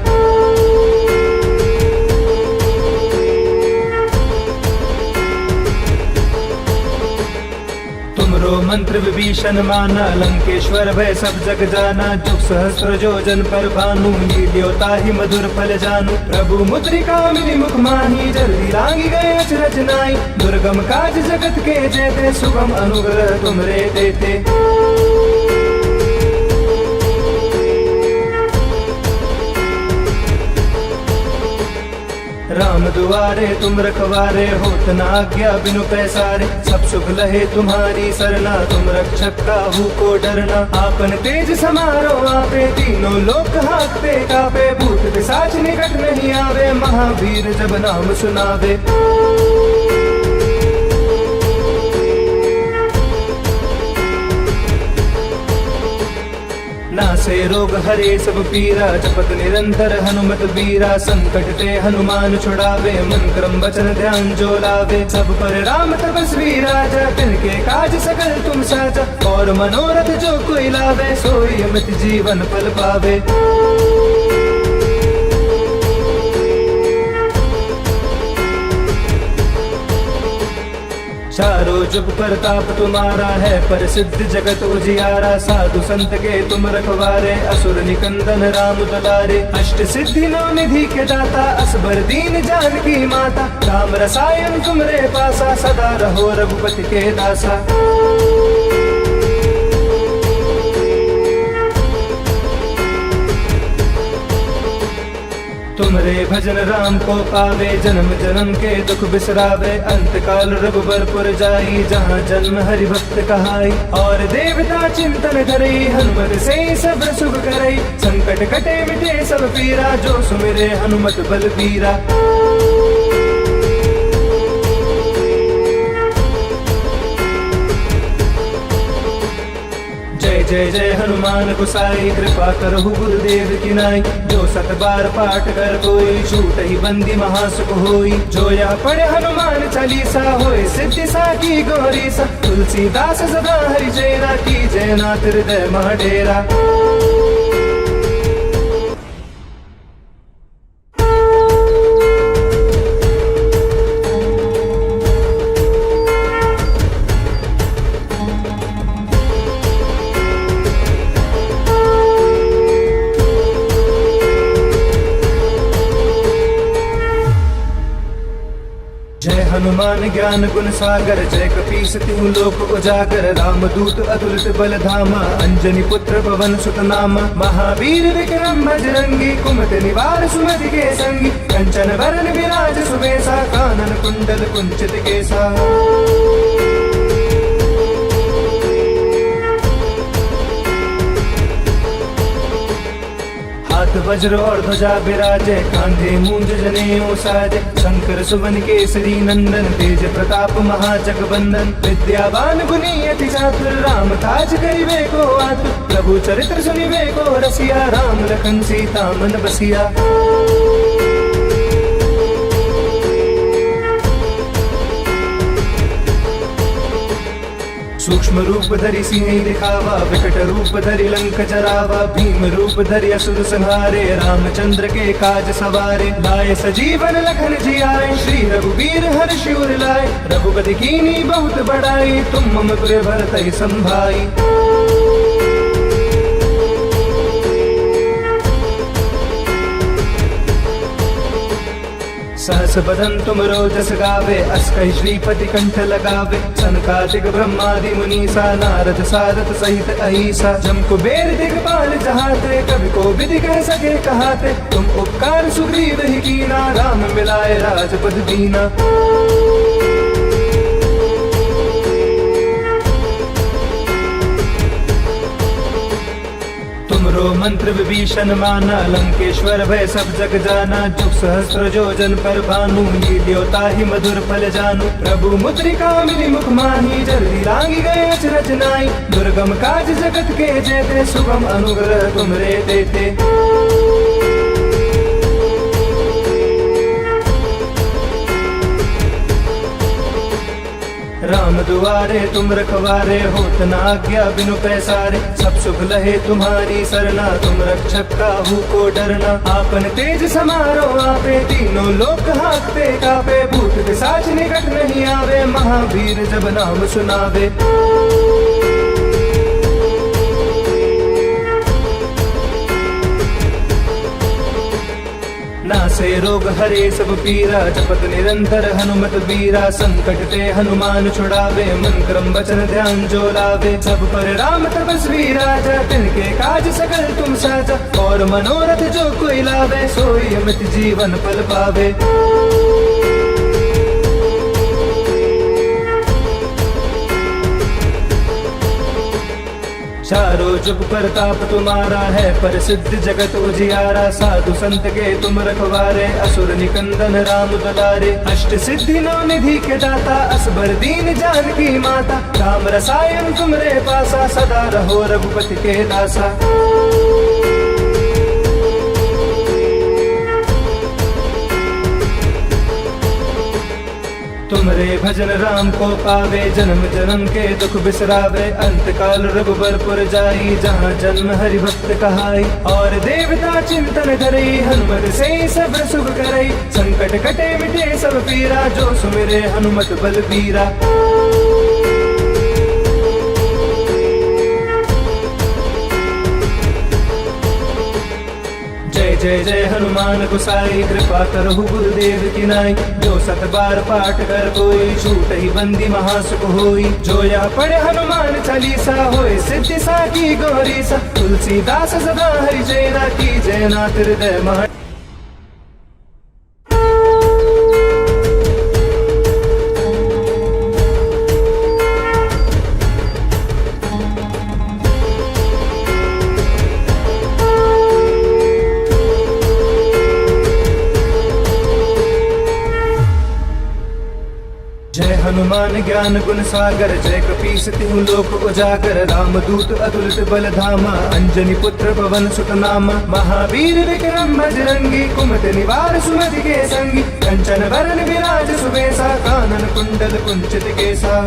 तुमरो मंत्र विभीषण माना, लंकेश्वर भय सब जग जाना। जुग सहस्र जोजन पर भानु, लील्यो ताहि मधुर फल जानू। प्रभु मुद्रिका मिली मुख माही, जल्दी लांगी गए अचरज नाई। दुर्गम काज जगत के जेते, सुगम अनुग्रह तुमरे देते। राम दुआरे तुम रखवारे, होत न आज्ञा बिनु पैसारे। सब सुख लहे तुम्हारी सरना, तुम रक्षक काहू को डरना। आपन तेज समारो आपे, तीनों लोक हाकते कापे। भूत पिशाच निकट नहीं आवे, महावीर जब नाम सुनावे। नासे रोग हरे सब पीरा, जपत निरंतर हनुमत बीरा। संकट ते हनुमान छुड़ावे, मन क्रम वचन ध्यान जो लावे। सब पर राम तपस्वी राजा, तिनके काज सकल तुम साजा। और मनोरथ जो कोई लावे, सोई अमित जीवन फल पावे। चारों जुग प्रताप तुम्हारा है, पर सिद्ध जगत उजियारा। साधु संत के तुम रखवारे, असुर निकंदन राम दुलारे। अष्ट सिद्धि नौ निधि के दाता, असबर दीन जानकी माता। राम रसायन तुमरे पासा, सदा रहो रघुपति के दासा। तुमरे भजन राम को पावे, जन्म जन्म के दुख बिसरावे। अंत काल रघुबर जाई, जहाँ जन्म हरि भक्त कहाई। और देवता चिंतन करई, हनुमत से सब सुख करई। संकट कटे मिटे सब पीरा, जो सुमिरे हनुमत बलबीरा। जय जय हनुमान गोसाई, कृपा करहु गुरुदेव की नाई। जो सत बार पाठ कर कोई, छूट ही बंदी महासुख होई। जो यह पढ़े हनुमान चालीसा, होए सिद्धि साकी गौरीसा। तुलसीदास सदा हरि चेरा, की जय नाथ हृदय मह डेरा। जय हनुमान ज्ञान गुण सागर, जय कपीस तिहु लोक उजागर। रामदूत अतुलित बल धामा, अंजनी पुत्र पवन सुत नामा। महावीर विक्रम बजरंगी, कुमति निवार सुमति के संगी। कंचन वरण विराज सुबेसा, कानन कुंडल कुंचित केसा। हाथ वज्र और ध्वजा विराजे, कांधे मूंज जनेऊ साजे। शंकर सुवन केसरी नंदन, तेज प्रताप महाजगबंदन। विद्यावान गुणी अति चातुर, राम काज करिबे को आतुर। प्रभु चरित्र सुनिबे को रसिया, राम लखन सीता मन बसिया। सूक्ष्म रूप धरि सिंह दिखावा, विकट रूप धरि लंक जरावा। भीम रूप धरि असुर संहारे, रामचंद्र के काज सवारे। लाए सजीवन लखन जियाए, श्री रघुवीर हर्षि उर लाए। रघुपति कीन्ही बहुत बड़ाई, तुम मम प्रिय भरतहि संभाई। सहस बदन तुम रोजस गावे, अस कहि श्रीपति कंठ लगावे। सनकादिक ब्रह्मादि मुनीसा, नारद सारद सहित अहिसा। जम कुबेर दिगपाल जहाते, कवि को विधि कह सके कहाते। तुम उपकार सुग्रीव ही कीना, राम मिलाए राजपद दीना। तुमरो मंत्र विभीषण माना, लंकेश्वर भय सब जग जाना। जुग सहस्त्र जोजन पर भानु, लील्योता ही मधुर फल जानू। प्रभु मुद्रिका मिली मुख माही, जल्दी लांगी गए अचरज नाई। दुर्गम काज जगत के जेते, सुगम अनुग्रह तुमरे देते। राम दुआरे तुम रखवारे, होत न आज्ञा बिनु पैसारे। सब सुख लहे तुम्हारी सरना, तुम रक्षक काहू को डरना। आपन तेज समारो आपे, तीनों लोक हांकते कापे। भूत पिशाच निकट नहीं आवे, महावीर जब नाम सुनावे। नासे रोग हरे सब पीरा, जपत निरंतर हनुमत बीरा। संकट ते हनुमान छुड़ावे, मन क्रम वचन ध्यान जो लावे। सब पर राम तपस्वी राजा, तिनके काज सकल तुम साजा। और मनोरथ जो कोई लावे, सोई अमित जीवन फल पावे। चारों जुग प्रताप तुम्हारा है, पर सिद्ध जगत उजियारा। साधु संत के तुम रखवारे, असुर निकंदन राम दुलारे। अष्ट सिद्धि नौ निधि के दाता, असबर दीन जानकी माता। राम रसायन तुमरे पासा, सदा रहो रघुपति के दासा। तुमरे भजन राम को पावे, जन्म जन्म के दुख बिसरावे। अंत काल रघुबरपुर जाई, जहाँ जन्म हरि भक्त कहाई। और देवता चिंतन करई, हनुमत से सब सुख करई। संकट कटे मिटे सब पीरा, जो सुमिरे हनुमत बल बीरा। जय जय जय हनुमान गोसाई, कृपा करहु गुरुदेव की नाई। जो सत बार पाठ कर कोई, छूट ही बंदी महासुख होई। जो यह पढ़े हनुमान चालीसा, होए सिद्धि साकी गौरीसा। तुलसीदास सदा हरि चेरा, की जय नाथ हृदय महा। हनुमान ज्ञान गुण सागर, जय कपीस तिहु लोक उजागर। रामदूत अतुलित बल धामा, अंजनी पुत्र पवन सुत नामा। महावीर विक्रम बजरंगी, कुमति निवार सुमति के संगी। कंचन वरण विराज सुबेसा, कानन कुंडल कुंचित केसा।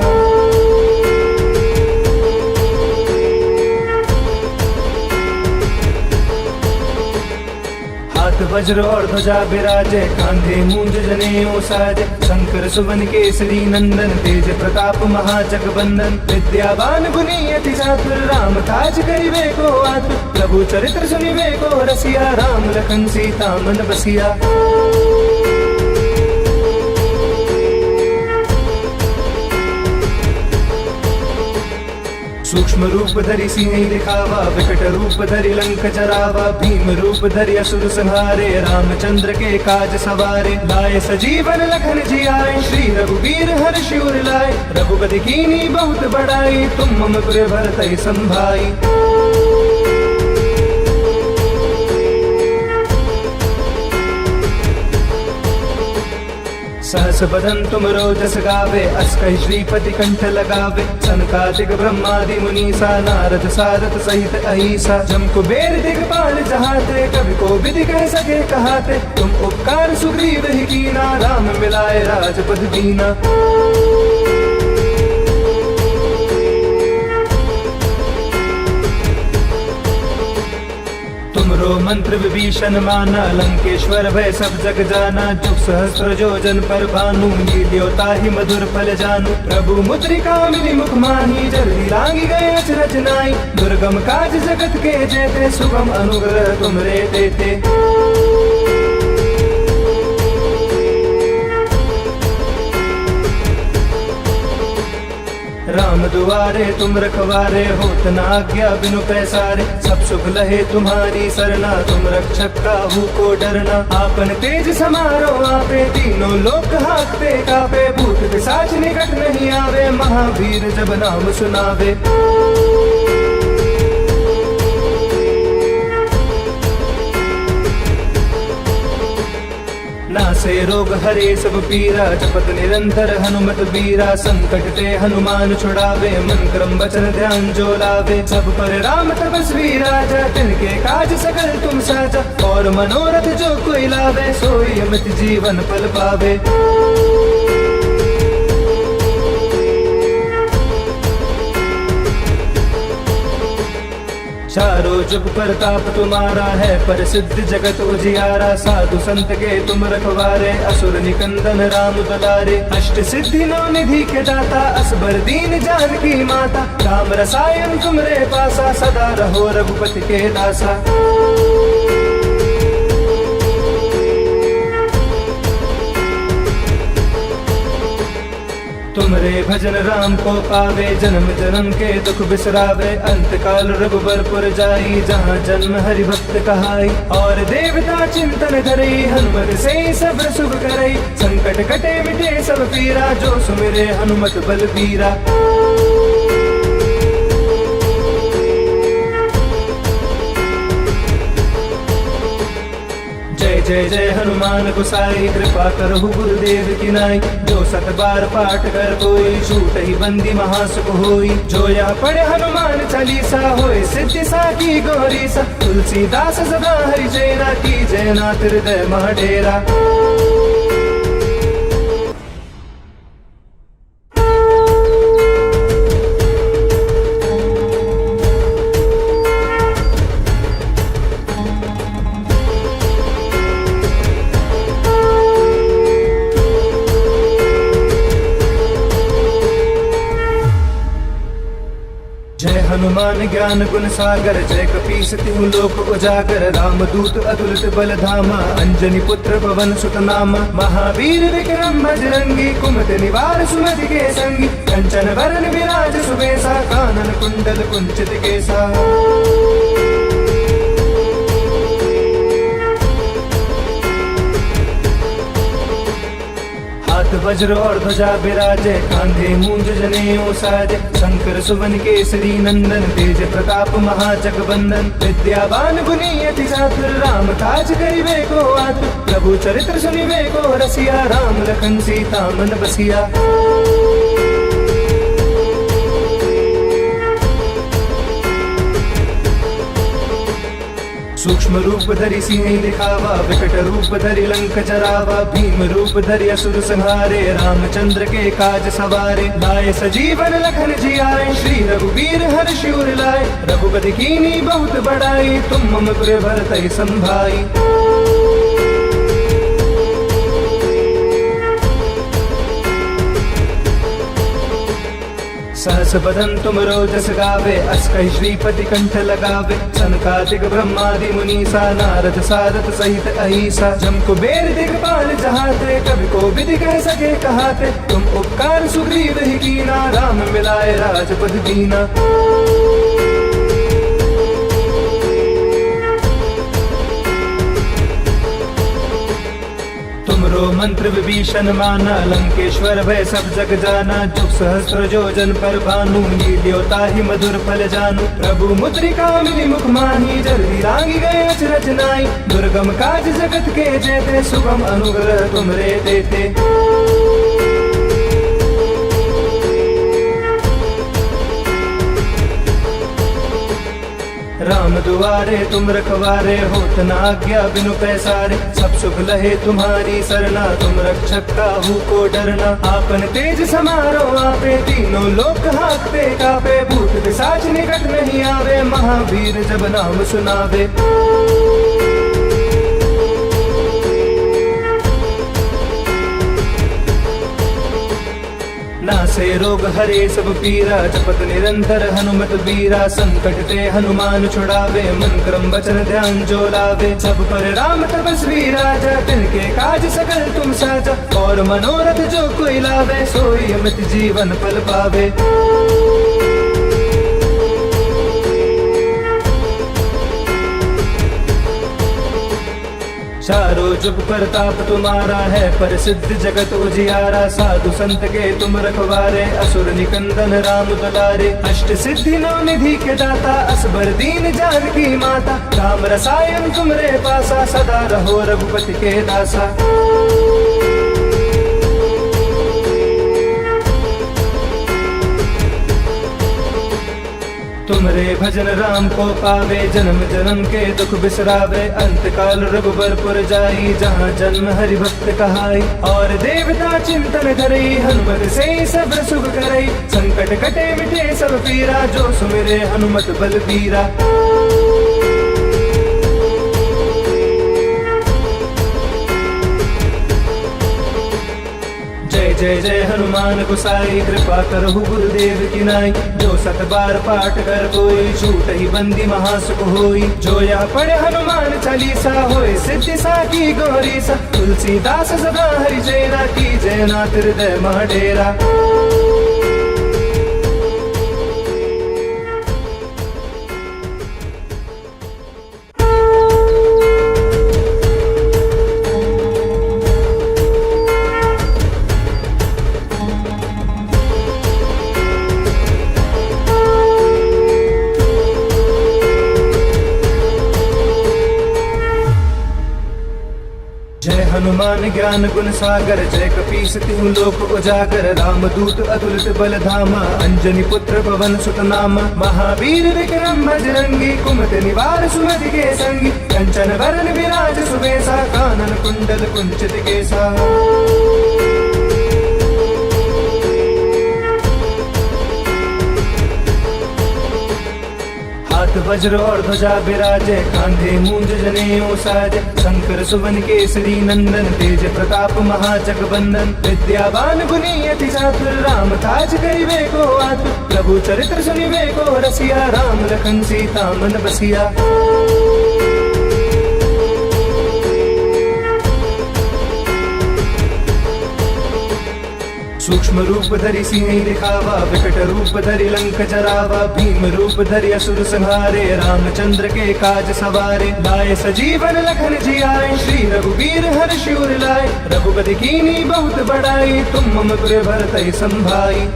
हाथ वज्र और ध्वजा विराजे, कांधे मूंज जनेऊ साजे। शंकर सुवन केसरी नंदन, तेज प्रताप महाजगबंदन। विद्यावान गुणी अति चातुर, राम काज करिबे को आतुर। प्रभु चरित्र सुनिबे को रसिया, राम लखन सीता मन बसिया। सूक्ष्म रूप धरि सिंह दिखावा, विकट रूप धरि लंक जरावा, भीम रूप धरि असुर संहारे, रामचंद्र के काज सवारे। लाए सजीवन लखन जियाए, श्री रघुवीर हर्ष उर लाए। रघुपति कीनी बहुत बड़ाई, तुम मम पुर भरतहि संभाई। सहस बदन तुम रोजस गावे, अस कहि श्रीपति कंठ लगावे। सनकादिक ब्रह्मादि मुनीसा, नारद सारथ सहित अहिसा। जम कुबेर दिगपाल जहाते, कवि कोविद कह सके कहाते। तुम उपकार सुग्रीव ही कीना, राम मिलाए राजपद दीना। तुमरो मंत्र विभीषण माना, लंकेश्वर भय सब जग जाना। जुग सहस्त्र जोजन पर भानु, लील्यो ताहि मधुर फल जानू। प्रभु मुद्रिका मिली मुख माही, जल्दी लांगी गए अचरज नाई। दुर्गम काज जगत के जेते, सुगम अनुग्रह तुमरे देते। राम दुआरे तुम रखवारे, होत न आज्ञा बिनु पैसारे। सब सुख लहे तुम्हारी सरना, तुम रक्षक काहू को डरना। आपन तेज समारो आपे, तीनों लोक हाकते कापे। भूत पिशाच निकट नहीं आवे, महावीर जब नाम सुनावे। नासे रोग हरे सब पीरा, जपत निरंतर हनुमत बीरा। संकट ते हनुमान छुड़ावे, मन क्रम वचन ध्यान जो लावे। सब पर राम तपस्वी राजा, तिनके काज सकल तुम साजा। और मनोरथ जो कोई लावे, सोई अमित जीवन फल पावे। चारों जुग प्रताप तुम्हारा है, प्रसिद्ध जगत उजियारा। साधु संत के तुम रखवारे, असुर निकंदन राम दुलारे। अष्ट सिद्धि नौ निधि के दाता, असबर दीन जानकी माता। राम रसायन तुमरे पासा, सदा रहो रघुपति के दासा। तुमरे भजन राम को पावे, जन्म जन्म के दुख बिसरावे। अंत काल रघुबरपुर जाई, जहाँ जन्म हरि भक्त कहाई। और देवता चिंतन करई, हनुमत से सब शुभ करई। संकट कटे मिटे सब पीरा, जो सुमिरे हनुमत बलबीरा। जय जय जय हनुमान गोसाई, कृपा करहु गुरुदेव की नाई। जो सत बार पाठ कर कोई, छूट ही बंदी महासुख होई। जो यह पढ़े हनुमान चालीसा, होए सिद्धि साकी गौरीसा। तुलसीदास सदा हरि चेरा, की जय नाथ हृदय मह डेरा। हनुमान ज्ञान गुण सागर, जय कपीस तिहु लोक उजागर। राम दूत अतुलित बल धामा, अंजनी पुत्र पवन सुत नामा। महावीर विक्रम बजरंगी, कुमति निवार सुमति के संगी। कंचन वरन विराज सुबेसा, कानन कुंडल कुंचित केसा। हाथ वज्र और ध्वजा विराजे, कांधे मूंज जनेऊ साजे। शंकर सुवन केसरी नंदन, तेज प्रताप महाजगबंदन। विद्यावान गुणी अति चातुर, राम काज करिबे को आतुर। प्रभु चरित्र सुनिबे को रसिया, राम लखन सीता मन बसिया। सूक्ष्म रूप धरि सिंह दिखावा, विकट रूप धरि लंक जरावा। भीम रूप धरि असुर संहारे, रामचंद्र के काज सवारे। लाए सजीवन लखन जियाए, श्री रघुवीर हर्ष उर लाए। रघुपति कीनी बहुत बड़ाई, तुम मम पुर भरतहि संभाई। सहस बदन तुम रोजस गावे, अस कहि श्रीपति कंठ लगावे। सनकादिक ब्रह्मादि मुनीसा, नारद सारद सहित अहिसा। जम कुबेर दिगपाल जहाते, कवि को विधि कह सके कहाते। तुम उपकार सुग्रीव ही कीना, राम मिलाए राजपद दीना। तुमरो मंत्र विभीषण माना, लंकेश्वर भय सब जग जाना। जुग सहस्त्र जोजन पर भानु, लील्यो ताहि मधुर फल जानू। प्रभु मुद्रिका मिली मुख माही, जल्दी रांगी गए अचरज नाई। दुर्गम काज जगत के जेते, सुगम अनुग्रह तुमरे देते। राम दुआरे तुम रखवारे, होत न आज्ञा बिनु पैसारे। सब सुख लहे तुम्हारी सरना, तुम रक्षक काहू को डरना। आपन तेज समारो आपे, तीनों लोक हांकते कापे। भूत पिशाच निकट नहीं आवे, महावीर जब नाम सुनावे। नासे रोग हरे सब पीरा, जपत निरंतर हनुमत बीरा। संकट ते हनुमान छुड़ावे, मन क्रम वचन ध्यान जो लावे। सब पर राम तपस्वी राजा, तिनके काज सकल तुम साजा। और मनोरथ जो कोई लावे, सोई अमित जीवन फल पावे। चारों जुग प्रताप तुम्हारा है, प्रसिद्ध जगत उजियारा। साधु संत के तुम रखवारे, असुर निकंदन राम दुलारे। अष्ट सिद्धि नौ निधि के दाता, असबर दीन जानकी माता। राम रसायन तुमरे पासा, सदा रहो रघुपति के दासा। तुमरे भजन राम को पावे, जन्म जन्म के दुख बिसरावे। अंत काल रघुबरपुर जाई, जहाँ जन्म हरि भक्त कहाई। और देवता चिंतन करई, हनुमत से सब सुख करई। संकट कटे मिटे सब पीरा, जो सुमिरे हनुमत बलबीरा। जय जय जय हनुमान गोसाई, कृपा करहु गुरुदेव की नाई। जो सत बार पाठ कर कोई, छूट ही बंदी महासुख होई। जो या पढ़े हनुमान चालीसा, होए सिद्धि साकी गौरी सा। तुलसीदास सदा हरि चेरा, की जय नाथ हृदय मह डेरा। जय हनुमान ज्ञान गुण सागर, जय कपीस तिहु लोक उजागर। राम दूत अतुलित बल धामा, अंजनी पुत्र पवन सुत नामा। महावीर विक्रम बजरंगी, कुमति निवार सुमति के संगी। कंचन वरण विराज सुबेसा, कानन कुंडल कुंचित केसा। हाथ वज्र और ध्वजा विराजे, कांधे मूंज जनेऊ साजे। शंकर सुवन केसरी नंदन, तेज प्रताप महाजग बंदन। विद्यावान गुणी अति चातुर, राम काज करिबे को आतुर। प्रभु चरित्र सुनिबे को रसिया, राम लखन सीता मन बसिया। सूक्ष्म रूप धरि सिंह दिखावा, विकट रूप धरि लंक जरावा। भीम रूप धरि असुर संहारे, रामचंद्र के काज सवारे। लाए सजीवन लखन जियाए, श्री रघुवीर हर्षि उर लाए। रघुपति कीन्ही बहुत बड़ाई, तुम मम प्रिय भरतहि संभाई।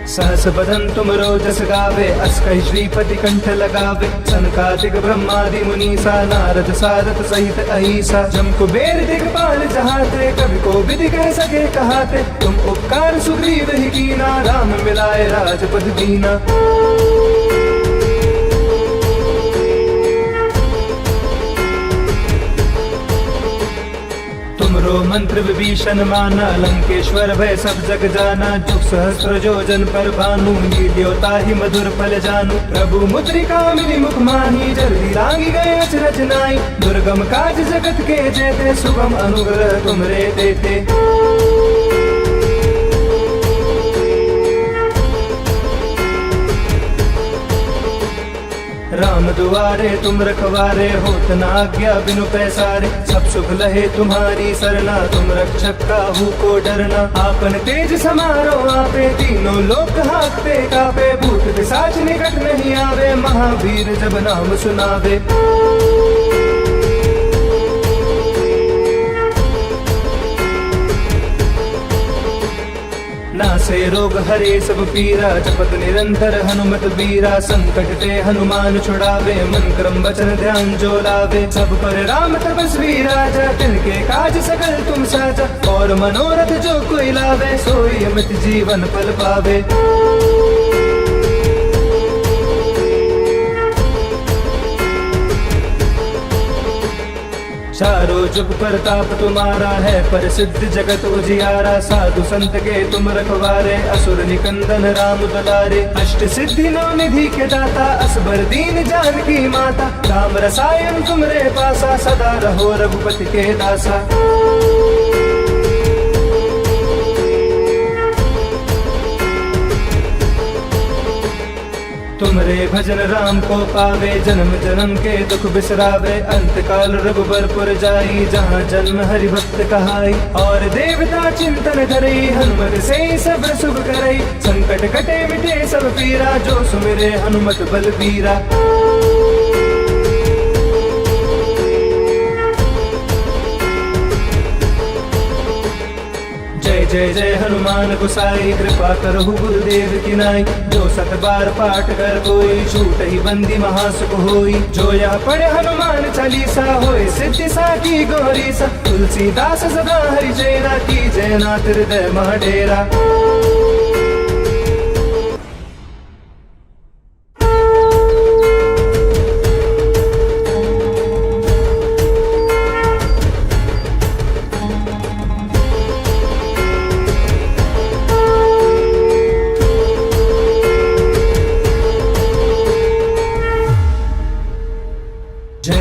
सहस बदन तुम रोजस गावे, अस कहि श्रीपति कंठ लगावे। सनकादिक ब्रह्मादि मुनीसा, नारद सारद सहित अहिसा। जम कुबेर दिगपाल जहाते, कवि को विधि कह सके कहाते। तुम उपकार सुग्रीव ही कीना, राम मिलाए राजपद दीना। तुमरो तुमरो मंत्र विभीषण माना, लंकेश्वर भय सब जग जाना। जुग सहस्त्र जोजन पर भानु, लील्योता ही मधुर फल जानू। प्रभु मुद्रिका मिली मुख माही, जल्दी लागी गए अचरज नाई। दुर्गम काज जगत के जेते, सुगम अनुग्रह तुमरे देते। राम दुआरे तुम रखवारे, होत न आज्ञा बिनु पैसारे। सब सुख लहे तुम्हारी सरना, तुम रक्षक काहू को डरना। आपन तेज समारो आपे, तीनों लोक हाकते कापे। भूत पिशाच निकट नहीं आवे, महावीर जब नाम सुनावे। नासे रोग हरे सब पीरा, जपत निरंतर हनुमत बीरा। संकट ते हनुमान छुड़ावे, मन क्रम वचन ध्यान जो लावे। सब पर राम तपस्वी राजा, तिनके काज सकल तुम साजा। और मनोरथ जो कोई लावे, सोई अमित जीवन फल पावे। चारों जुग प्रताप तुम्हारा है, पर सिद्ध जगत उजियारा। साधु संत के तुम रखवारे, असुर निकंदन राम दुलारे। अष्ट सिद्धि नौ निधि के दाता, असबर दीन जानकी माता। राम रसायन तुमरे पासा, सदा रहो रघुपति के दासा। तुमरे भजन राम को पावे, जन्म जन्म के दुख बिसरावे। अंत काल रघुबरपुर जाई, जहाँ जन्म हरि भक्त कहाई। और देवता चिंतन करई, हनुमत से सब शुभ करई। संकट कटे मिटे सब पीरा, जो सुमिरे हनुमत बलबीरा। जय जय हनुमान गोसाई, कृपा करहु गुरुदेव की नाई। जो सत बार पाठ कर कोई, छूट ही बंदी महासुख होई। जो यह पढ़े हनुमान चालीसा, होए सिद्धि साकी गौरी सा। तुलसीदास सदा हरि चेरा, की जय नाथ हृदय मह डेरा।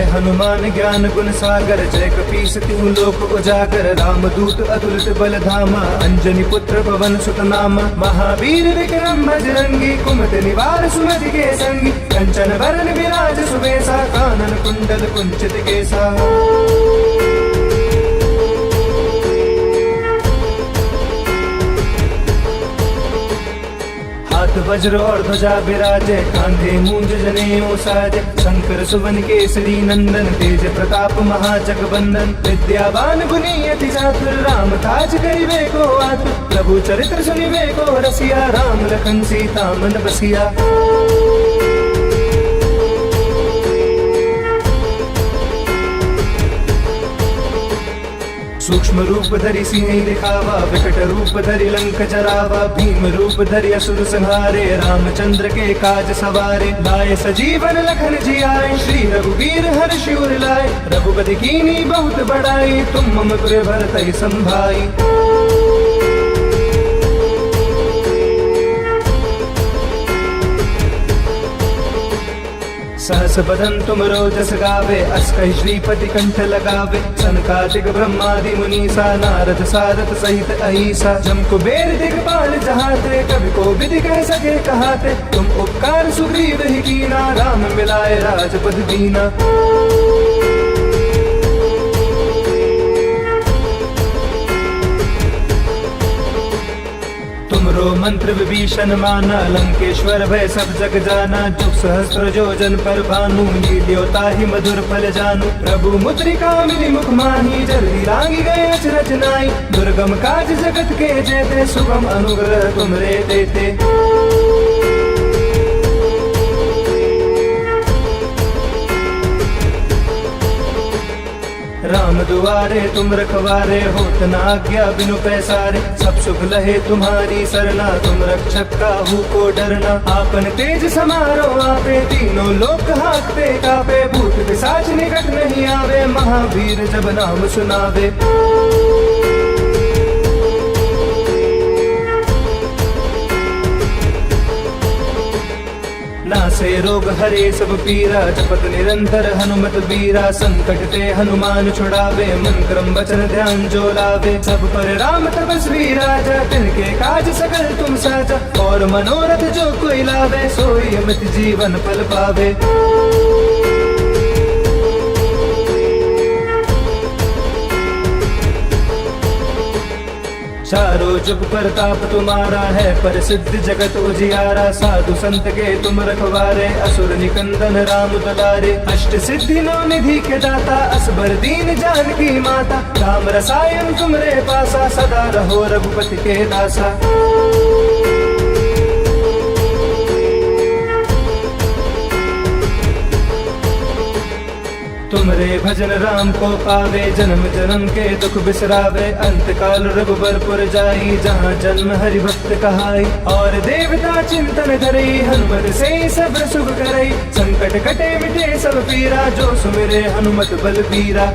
हनुमान ज्ञान गुण सागर, जय कपीस तिहु लोक उजागर। रामदूत अतुलित बल धामा, अंजनी पुत्र पवन सुत नामा। महावीर विक्रम बजरंगी, कुमति निवार सुमति के संगी। कंचन वरण विराज सुबेसा, कानन कुंडल कुंचित केसा। हाथ वज्र और ध्वजा विराजे, कांधे मूंज जनेऊ साजे। शंकर सुवन केसरी नंदन, तेज प्रताप महाजगबंदन। विद्यावान गुणी अति चातुर, राम काज करिबे को आतुर। प्रभु चरित्र सुनिबे को रसिया, राम लखन सीता मन बसिया। सूक्ष्म रूप धरि सिंह दिखावा, विकट रूप धरि लंक जरावा। भीम रूप धरि असुर संहारे, रामचंद्र के काज सवारे। लाए सजीवन लखन जियाए, श्री रघुवीर हर्षि उर लाए। रघुपति कीन्ही बहुत बड़ाई, तुम मम प्रिय भरतहि संभाई। सहस बदन तुम रोजस गावे, अस कहि श्रीपति कंठ लगावे। सनकादिक ब्रह्मादि मुनीसा, नारद सारथ सहित अहिसा। जम कुबेर दिगपाल जहाते, कवि को विधि कह सके कहाते। तुम उपकार सुग्रीव ही कीना, राम मिलाए राजपद दीना। तुमरो मंत्र विभीषण माना, लंकेश्वर भय सब जग जाना। जुग सहस्त्र जोजन पर भानु, लील्योता ही मधुर फल जानू। प्रभु मुद्रिका मिली मुख माही, जल्दी लागी गए अचरज नाई। दुर्गम काज जगत के जेते, सुगम अनुग्रह तुमरे देते। राम दुआरे तुम रखवारे, होत न आज्ञा बिनु पैसारे। सब सुख लहे तुम्हारी सरना, तुम रक्षक काहू को डरना। आपन तेज समारो आपे, तीनों लोक हाकते कापे। भूत पिशाच निकट नहीं आवे, महावीर जब नाम सुनावे। नासे रोग हरे सब पीरा, जपत निरंतर हनुमत बीरा। संकट ते हनुमान छुड़ावे, मन क्रम वचन ध्यान जो लावे। सब पर राम तपस्वी राजा, तिनके काज सकल तुम साजा। और मनोरथ जो कोई लावे, सोई अमित जीवन फल पावे। चारों जुग प्रताप तुम्हारा है, पर सिद्ध जगत उजियारा। साधु संत के तुम रखवारे, असुर निकंदन राम दुलारे। अष्ट सिद्धि नौ निधि के दाता, असबर दीन जानकी माता। राम रसायन तुमरे पासा, सदा रहो रघुपति के दासा। तुमरे भजन राम को पावे, जन्म जन्म के दुख बिसरावे। अंत काल रघुबरपुर जाई, जहाँ जन्म हरि भक्त कहाई। और देवता चिंतन करई, हनुमत से सब सुख करई। संकट कटे मिटे सब पीरा, जो सुमिरे हनुमत बलबीरा।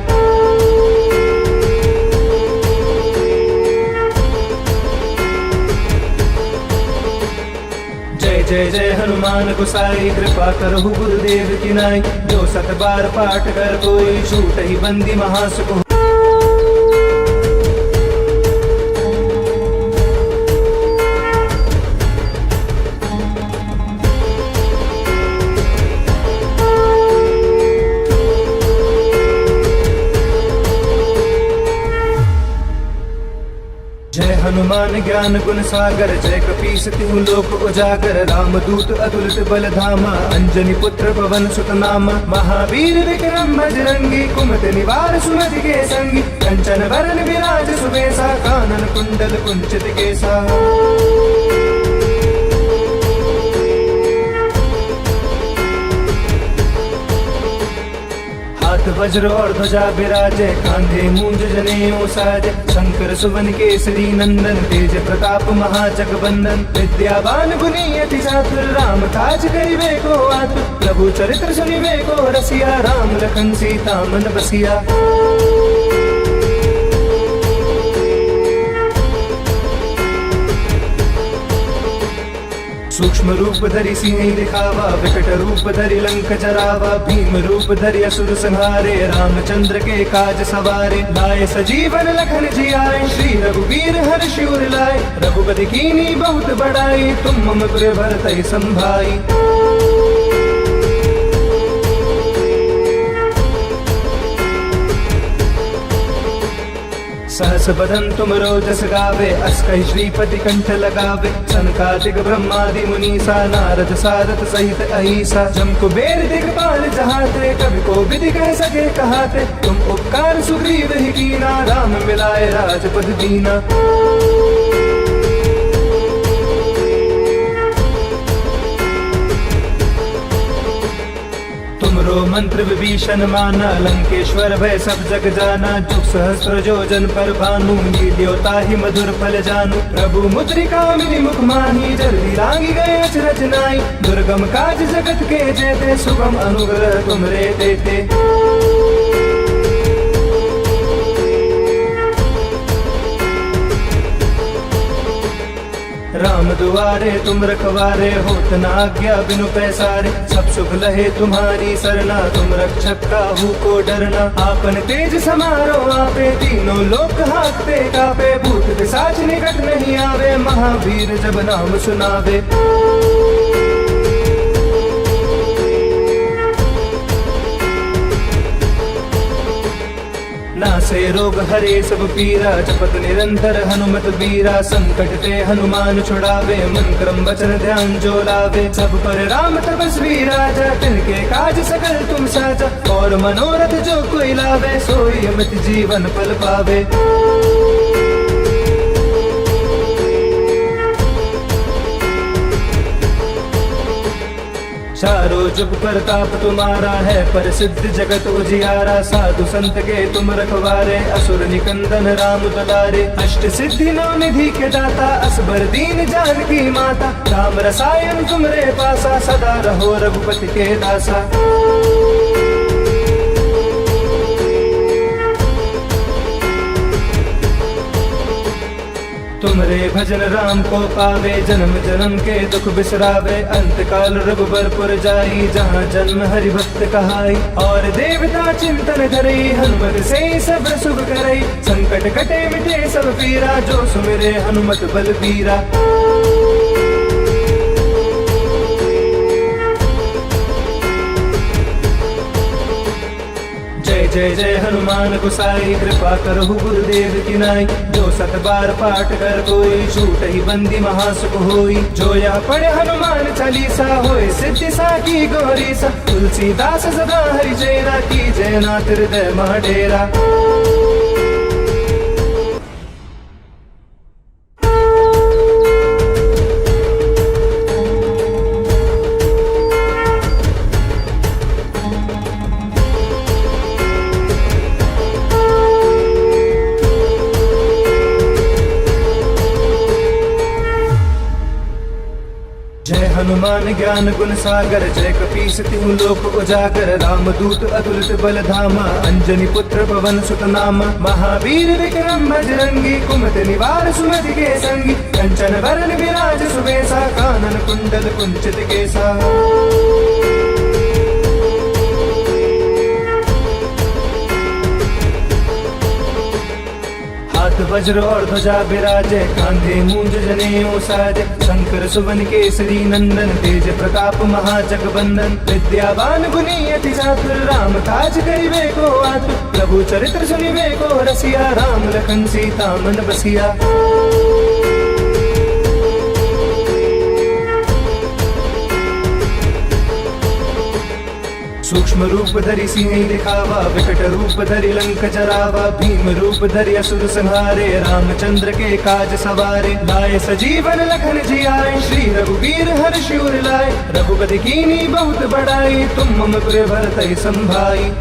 जय जय जय हनुमान गोसाई, कृपा करहु गुरुदेव की नाई। जो सत बार पाठ कर कोई, छूट ही बंदी महासुख। जय हनुमान ज्ञान गुण सागर, जय कपीस तिहु लोक उजागर। राम दूत अतुलित बल धामा, अंजनी पुत्र पवन सुत नामा। महावीर विक्रम बजरंगी, कुमति निवार सुमति के संगी। कंचन वरन विराज सुबेसा, कानन कुंडल कुंचित केसा। हाथ वज्र और ध्वजा विराजे, कांधे मूंज जनेऊ साजे। शंकर सुवन केसरी नंदन, तेज प्रताप महाजगबंदन। विद्यावान गुणी अति चातुर, राम काज करिबे को आतुर। प्रभु चरित्र सुनिबे को रसिया, राम लखन सीता मन बसिया। सूक्ष्म रूप धरि सिंह दिखावा, विकट रूप धरि लंक जरावा। भीम रूप धरि असुर संहारे, रामचंद्र के काज सवारे। लाए सजीवन लखन जियाए, श्री रघुवीर हर्षि उर लाए। रघुपति कीनी बहुत बड़ाई, तुम मम प्रिय भरतहि संभाई। सहस बदन तुम रोजस गावे, अस कहि श्रीपति कंठ लगावे। सनकादिक ब्रह्मादि मुनीसा, नारद सारद सहित अहिसा। जम कुबेर दिगपाल जहाते, कवि को विधि कह सके कहाते। तुम उपकार सुग्रीव ही कीना, राम मिलाए राजपद दीना। तुमरो मंत्र विभीषण माना, लंकेश्वर भय सब जग जाना। जुग सहस्त्र जोजन पर भानु, लील्यो ताहि मधुर फल जानू। प्रभु मुद्रिका मिली मुख माही, जल्दी लांगी गए अचरज नाई। दुर्गम काज जगत के जेते, सुगम अनुग्रह तुमरे देते। राम दुआरे तुम रखवारे, होत न आज्ञा बिनु पैसारे। सब सुख लहे तुम्हारी सरना, तुम रक्षक काहू को डरना। आपन तेज समारो आपे, तीनों लोक हाकते कापे। भूत पिशाच निकट नहीं आवे, महावीर जब नाम सुनावे। नासे रोग हरे सब पीरा, जपत निरंतर हनुमत बीरा। संकट ते हनुमान छुड़ावे, मन क्रम वचन ध्यान जो लावे। सब पर राम तपस्वी राजा, तिनके काज सकल तुम साजा। और मनोरथ जो कोई लावे, सोई अमित जीवन फल पावे। चारों जुग प्रताप तुम्हारा है, पर सिद्ध जगत उजियारा। साधु संत के तुम रखवारे, असुर निकंदन राम दुलारे। अष्ट सिद्धि नौ निधि के दाता, असबर दीन जानकी माता। राम रसायन तुमरे पासा, सदा रहो रघुपति के दासा। तुमरे भजन राम को पावे, जन्म जन्म के दुख बिसरावे। अंत काल रघुबरपुर जाई, जहाँ जन्म हरि भक्त कहाई। और देवता चिंतन धरई, हनुमत से सब सुख करई। संकट कटे मिटे सब पीरा, जो सुमिरे हनुमत बलबीरा। जय जय जय हनुमान गोसाई, कृपा करहु गुरुदेव की नाई। जो सत बार पाठ कर कोई, छूट ही बंदी महासुख होई। जो यह पढ़े हनुमान चालीसा, होए सिद्धि साकी गौरी सा। तुलसीदास सदा हरि चेरा, की जय नाथ हृदय मह डेरा। जय हनुमान ज्ञान गुण सागर, जय कपीस तिहु लोक उजागर। राम दूत अतुलित बल धामा, अंजनी पुत्र पवन सुत नामा। महावीर विक्रम बजरंगी, कुमति निवार सुमति के संगी। कंचन वरन विराज सुबेसा, कानन कुंडल कुंचित केसा। हाथ वज्र और ध्वजा विराजे, कांधे मूंज जनेऊ साजे। शंकर सुवन केसरी नंदन, तेज प्रताप महाजगबंदन। विद्यावान गुणी अति चातुर, राम काज करिबे को आतुर। प्रभु चरित्र सुनिबे को रसिया, राम लखन सीता मन बसिया। सूक्ष्म रूप धरि सिंह दिखावा, विकट रूप धरि लंक जरावा। भीम रूप धरि असुर संहारे, रामचंद्र के काज सवारे। लाए सजीवन लखन जियाए, श्री रघुवीर हर्षि उर लाए। रघुपति कीन्ही बहुत बड़ाई, तुम मम प्रिय भरतहि संभाई।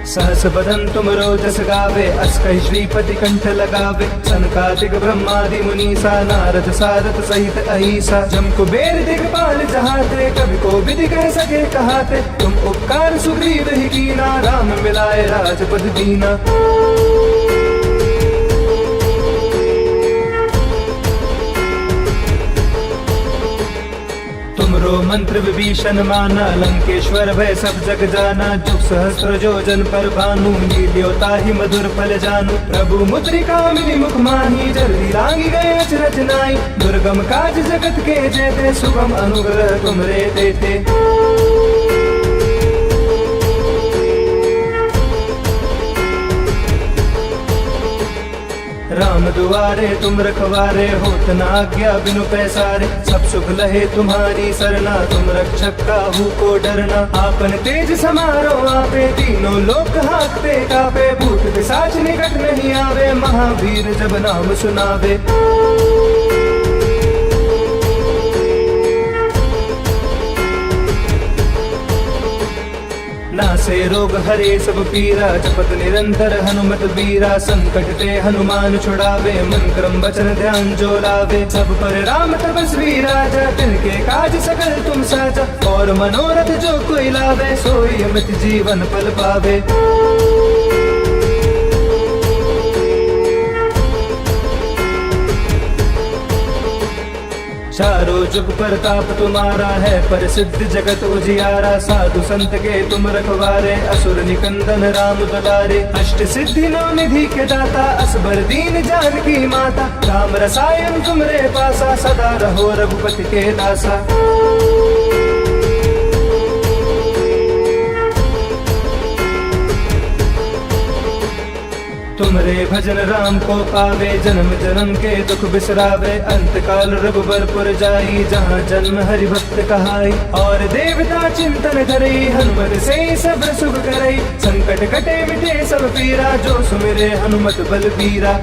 सहस बदन तुम रोजस गावे, अस कहि श्रीपति कंठ लगावे। सनकादिक ब्रह्मादि मुनीसा, नारद सारथ सहित अहिसा। जम कुबेर दिगपाल जहाते, कवि को विधि कह सके कहाते। तुम उपकार सुग्रीव ही कीना, राम मिलाए राजपद दीना। तुमरो मंत्र विभीषण माना, लंकेश्वर भय सब जग जाना। जुग सहस्र जो जन पर भानु, लील्योता ही मधुर फल जानू। प्रभु मुद्रिका मिली मुख माही, जल्दी लांगी गए अचरज नाई। दुर्गम काज जगत के जेते, सुगम अनुग्रह तुमरे देते। राम दुआरे तुम रखवारे, होत न आज्ञा बिनु पैसारे। सब सुख लहे तुम्हारी सरना, तुम रक्षक काहू को डरना। आपन तेज समारो आपे, तीनों लोक हांकते कापे। भूत पिशाच निकट नहीं आवे, महावीर जब नाम सुनावे। नासे रोग हरे सब पीरा, जपत निरंतर हनुमत बीरा। संकट ते हनुमान छुड़ावे, मन क्रम वचन ध्यान जो लावे। सब पर राम तपस्वी राजा, तिनके काज सकल तुम साजा। और मनोरथ जो कोई लावे, सोई अमित जीवन पल पावे। चारों जुग प्रताप तुम्हारा है, पर सिद्ध जगत उजियारा। साधु संत के तुम रखवारे, असुर निकंदन राम दुलारे। अष्ट सिद्धि नौ निधि के दाता, असबर दीन जानकी माता। राम रसायन तुमरे पासा, सदा रहो रघुपति के दासा। तुमरे भजन राम को पावे, जन्म जन्म के दुख बिसरावे। अंत काल रघुबरपुर जाई, जहाँ जन्म हरि भक्त कहाई। और देवता चिंतन धरई, हनुमत से सब सुख करई। संकट कटे मिटे सब पीरा, जो सुमिरे हनुमत बलबीरा।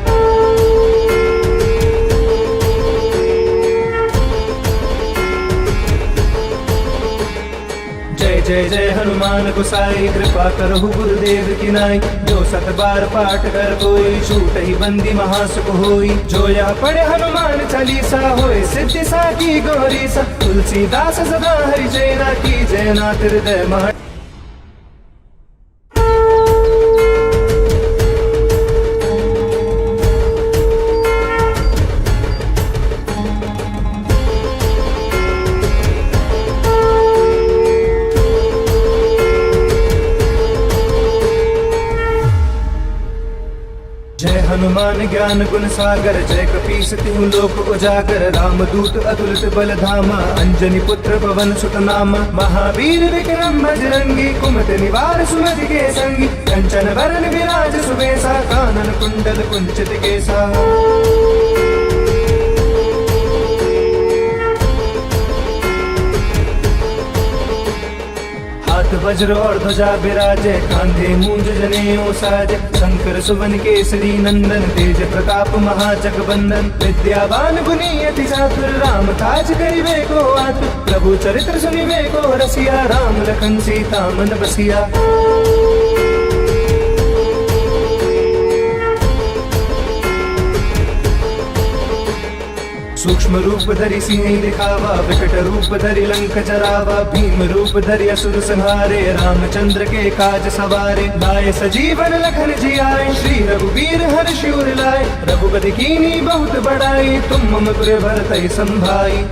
जय जय हनुमान गोसाई, कृपा करहु गुरुदेव की नाई। जो सत बार पाठ कर कोई, छूट ही बंदी महासुख होई। जो यह पढ़े हनुमान चालीसा, होए सिद्धि साकी गौरी सा। तुलसीदास सदा हरि जयना, की जयनाथ हृदय मह। जय हनुमान ज्ञान गुण सागर, जय कपीस तिहु लोक उजागर। रामदूत अतुलित बल धामा, अंजनी पुत्र पवन सुत नामा। महावीर विक्रम बजरंगी, कुमति निवार सुमति के संगी। कंचन वरण विराज सुबेसा, कानन कुंडल कुंचित केसा। हाथ वज्र और ध्वजा विराजे, कांधे मूंज जनेऊ साजे। शंकर सुवन केसरी नंदन, तेज प्रताप महाजगबंदन। विद्यावान गुणी अति चातुर, राम काज करिबे को आतुर। प्रभु चरित्र सुनिबे को रसिया, राम लखन सीता मन बसिया। सूक्ष्म रूप धरि सिंह दिखावा, विकट रूप धरि लंक जरावा। भीम रूप धरि असुर संहारे, रामचंद्र के काज सवारे। लाए सजीवन लखन जियाए, श्री रघुवीर हर्षि उर लाए। रघुपति कीन्ही बहुत बड़ाई, तुम मम प्रिय भरतहि संभाई।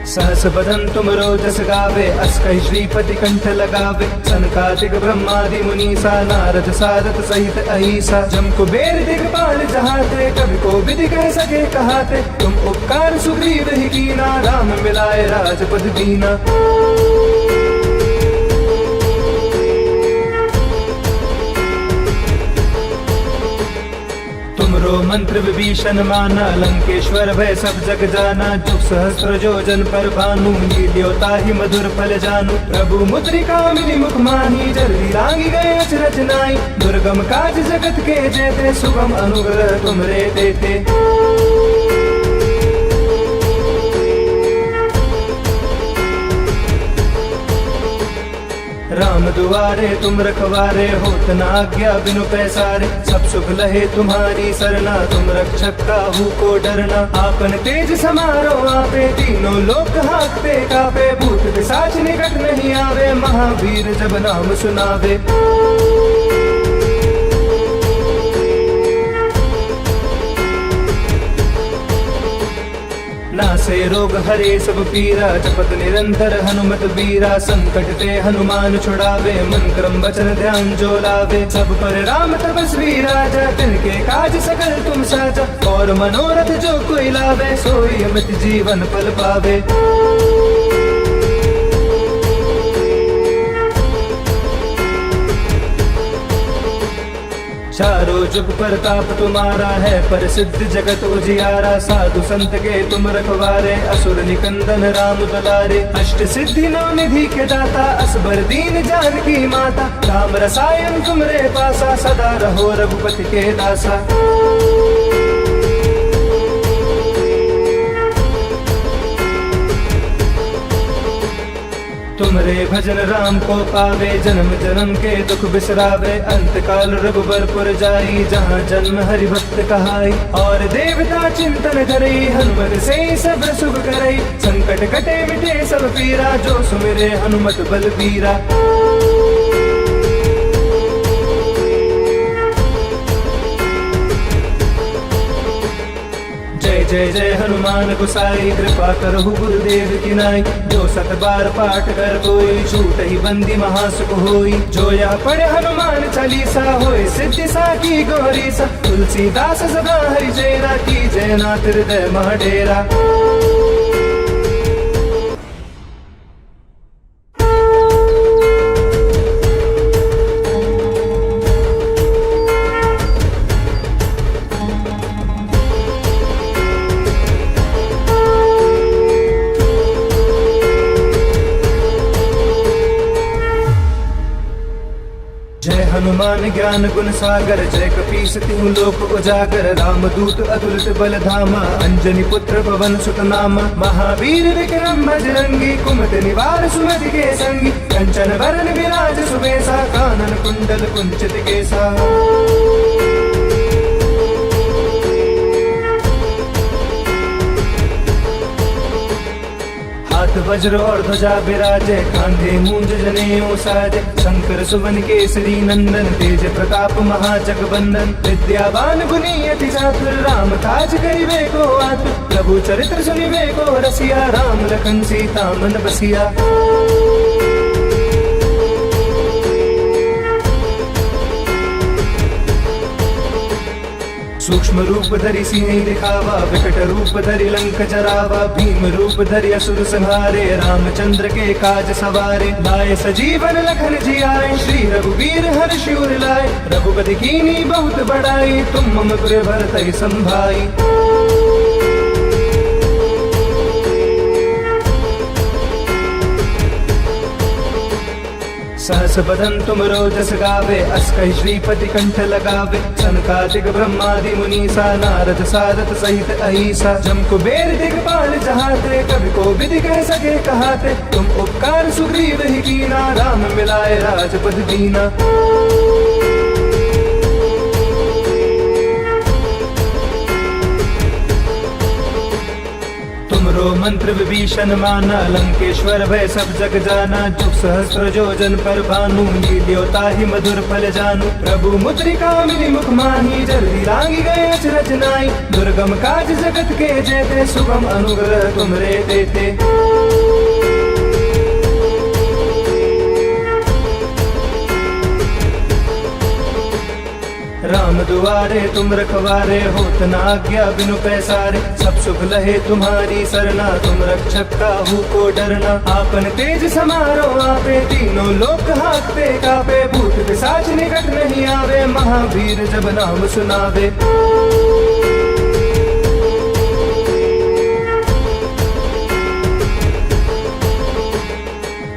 सहस बदन तुम रोजस गावे, अस कहि श्रीपति कंठ लगावे। सनकादिक ब्रह्मादि मुनीसा, नारद सारद सहित अहिसा। जम कुबेर दिगपाल जहाते, कवि को विधि कह सके कहाते। तुम उपकार सुग्रीव ही कीना, राम मिलाए राजपद दीना। तुमरो मंत्र विभीषण माना, लंकेश्वर भय सब जग जाना। जुग सहस्त्र जोजन पर भानु, लील्योता ही मधुर फल जानू। प्रभु मुद्रिका मिली मुख माही, जल्दी लांगी गए अचरज नाई। दुर्गम काज जगत के जेते, सुगम अनुग्रह तुमरे देते। राम दुआरे तुम रखवारे, होत न आज्ञा बिनु पैसारे। सब सुख लहे तुम्हारी सरना, तुम रक्षक काहू को डरना। आपन तेज समारो आपे, तीनों लोक हांकते कापे। भूत पिशाच निकट नहीं आवे, महावीर जब नाम सुनावे। नासे रोग हरे सब पीरा, जपत निरंतर हनुमत बीरा। संकट ते हनुमान छुड़ावे, मन क्रम वचन ध्यान जो लावे। सब पर राम तपस्वी राजा, तिनके काज सकल तुम साजा। और मनोरथ जो कोई लावे, सोई अमित जीवन फल पावे। चारों जुग प्रताप तुम्हारा है, पर सिद्ध जगत उजियारा। साधु संत के तुम रखवारे, असुर निकंदन राम दुलारे। अष्ट सिद्धि नौ निधि के दाता, असबर दीन जानकी माता। राम रसायन तुमरे पासा, सदा रहो रघुपति के दासा। तुमरे भजन राम को पावे, जन्म जन्म के दुख बिसरावे। अंत काल रघुबरपुर जाई, जहाँ जन्म हरि भक्त कहाई। और देवता चिंतन करई, हनुमत से सब सुख करई। संकट कटे मिटे सब पीरा, जो सुमिरे हनुमत बलबीरा। जय जय हनुमान गोसाई, कृपा करहु गुरुदेव की नाई। जो सत बार पाठ कर कोई, छूट ही बंदी महासुख होई। जो यह पढ़े हनुमान चालीसा, होए सिद्धि साकी गौरी सा। तुलसीदास सदा हरि जयना, की जयनाथ हृदय मह डेरा। जय हनुमान ज्ञान गुण सागर, जय कपीस तिहु लोक उजागर। रामदूत अतुलित बल धामा, अंजनी पुत्र पवन सुत नामा। महावीर विक्रम बजरंगी, कुमति निवार सुमति के संगी। कंचन बरन विराज सुबेसा, कानन कुंडल कुंचित केसा। हाथ वज्र और ध्वजा विराजे, कांधे मूंज जनेऊ साजे। शंकर सुवन केसरी नंदन, तेज प्रताप महाजगबंदन। विद्यावान गुणी अति चातुर, राम काज करिबे को आतुर। प्रभु चरित्र सुनिबे को रसिया, राम लखन सीता मन बसिया। सूक्ष्म रूप धरि सिंह दिखावा, विकट रूप धरि लंक जरावा। भीम रूप धरि असुर संहारे, रामचंद्र के काज सवारे। लाए सजीवन लखन जियाए, श्री रघुवीर हर्ष उर लाए। रघुपति कीन्ही बहुत बड़ाई, तुम मम पुर भरतहि संभाई। सहस बदन तुम रोजस गावे, अस कहि श्रीपति कंठ लगावे। सनकादिक ब्रह्मादि मुनीसा, नारद सारथ सहित अहिसा। जम कुबेर दिगपाल जहाते, कवि को विधि कह सके कहाते। तुम उपकार सुग्रीव ही कीना, राम मिलाए राजपद दीना। तुमरो मंत्र विभीषण माना, लंकेश्वर भय सब जग जाना। जुग सहस्त्र जो जन पर भानु, लील्यो ताहि मधुर फल जानू। प्रभु मुद्रिका मिली मुख माही, जल्दी लागी गए अचरज नाई। दुर्गम काज जगत के जेते, सुगम अनुग्रह तुमरे देते। राम दुआरे तुम रखवारे, होत न आज्ञा बिनु पैसारे। सब सुख लहे तुम्हारी सरना, तुम रक्षक काहू को डरना। आपन तेज समारो आपे, तीनों लोक हाकते कापे। भूत पिशाच निकट नहीं आवे, महावीर जब नाम सुनावे।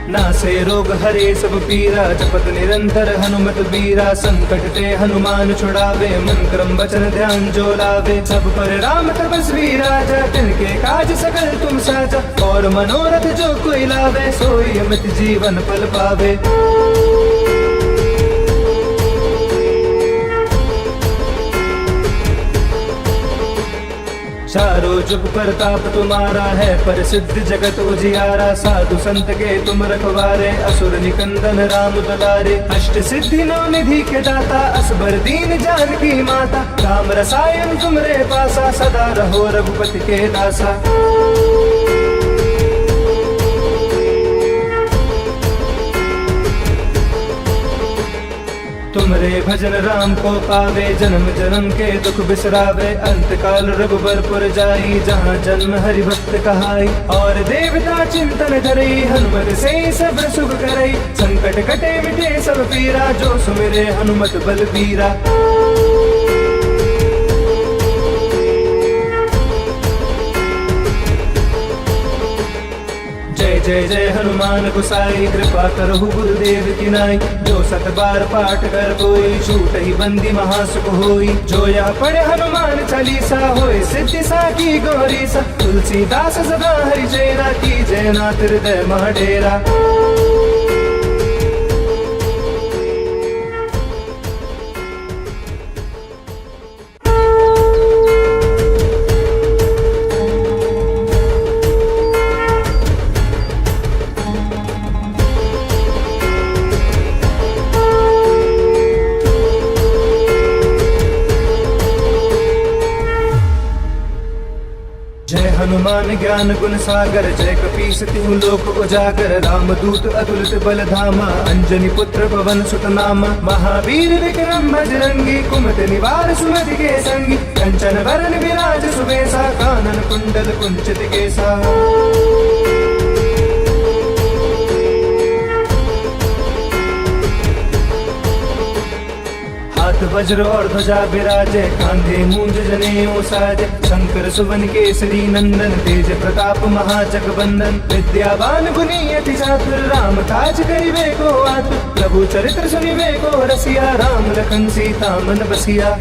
नासे रोग हरे सब पीरा, जपत निरंतर हनुमत बीरा। संकट ते हनुमान छुड़ावे, मन क्रम वचन ध्यान जो लावे। सब पर राम तपस्वी राजा, तिनके काज सकल तुम साजा। और मनोरथ जो कोई लावे, सोई अमित जीवन फल पावे। चारों जुग प्रताप तुम्हारा है, पर सिद्ध जगत उजियारा। साधु संत के तुम रखवारे, असुर निकंदन राम दुलारे। अष्ट सिद्धि नौ निधि के दाता, असबर दीन जानकी माता। राम रसायन तुमरे पासा, सदा रहो रघुपति के दासा। तुमरे भजन राम को पावे, जन्म जन्म के दुख बिसरावे। अंत काल रघुबरपुर जाई, जहाँ जन्म हरि भक्त कहाई। और देवता चिंतन करई, हनुमत से सब सुख करई। संकट कटे मिटे सब पीरा, जो सुमिरे हनुमत बलबीरा। जय जय हनुमान गोसाई, कृपा करहु गुरुदेव की नाई। जो सत बार पाठ कर कोई, छूट ही बंदी महासुख होई। जो या पढ़े हनुमान चालीसा, होए सिद्धि साकी गौरी सा। तुलसीदास सदा हरि चेरा, की जय नाथ हृदय मह डेरा। हनुमान ज्ञान गुण सागर, जय कपीस तिहु लोक उजागर। रामदूत अतुलित बल धामा, अंजनी पुत्र पवन सुत नामा। महावीर विक्रम बजरंगी, कुमति निवार सुमति के संगी। कंचन बरन विराज सुबेसा, कानन कुंडल कुंचित केसा। हाथ वज्र और ध्वजा विराजे, कांधे मूंज जनेऊ साजे। शंकर सुवन केसरी नंदन, तेज प्रताप महाजग बंदन। विद्यावान गुणी अति चातुर, राम काज करिबे को आतुर। प्रभु चरित्र सुनिबे को रसिया, राम लखन सीता मन बसिया।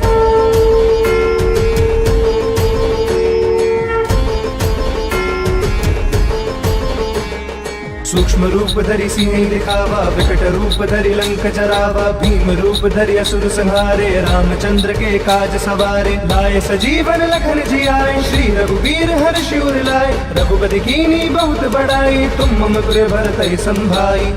सूक्ष्म रूप धरि सिंह दिखावा, विकट रूप धरि लंक जरावा। भीम रूप धरि असुर संहारे, रामचंद्र के काज सवारे। लाए सजीवन लखन जियाए, श्री रघुवीर हर्षि उर लाए। रघुपति कीनी बहुत बड़ाई, तुम मम पुर भरतहि संभाई।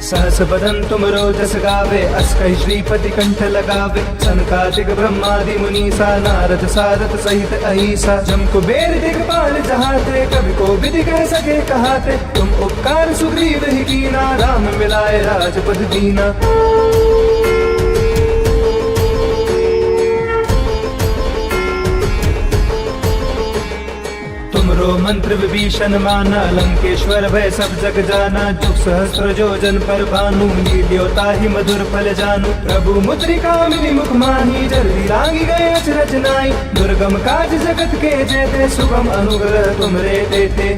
सहस बदन तुम रोजस गावे, अस कहि श्रीपति कंठ लगावे। सनकादिक ब्रह्मादि मुनीसा, नारद सारद सहित अहिसा। जम कुबेर दिगपाल जहाते, कवि को विधि कह सके कहाते। तुम उपकार सुग्रीव ही कीना, राम मिलाए राजपद दीना। तुमरो मंत्र विभीषण माना, लंकेश्वर भय सब जग जाना। जुग सहस्त्र जो जन पर भानु, लील्यो ताहि मधुर फल जानू। प्रभु मुद्रिका मिली मुख माही, जल्दी लागी गए अचरज नाई। दुर्गम काज जगत के जेते, सुगम अनुग्रह तुमरे देते।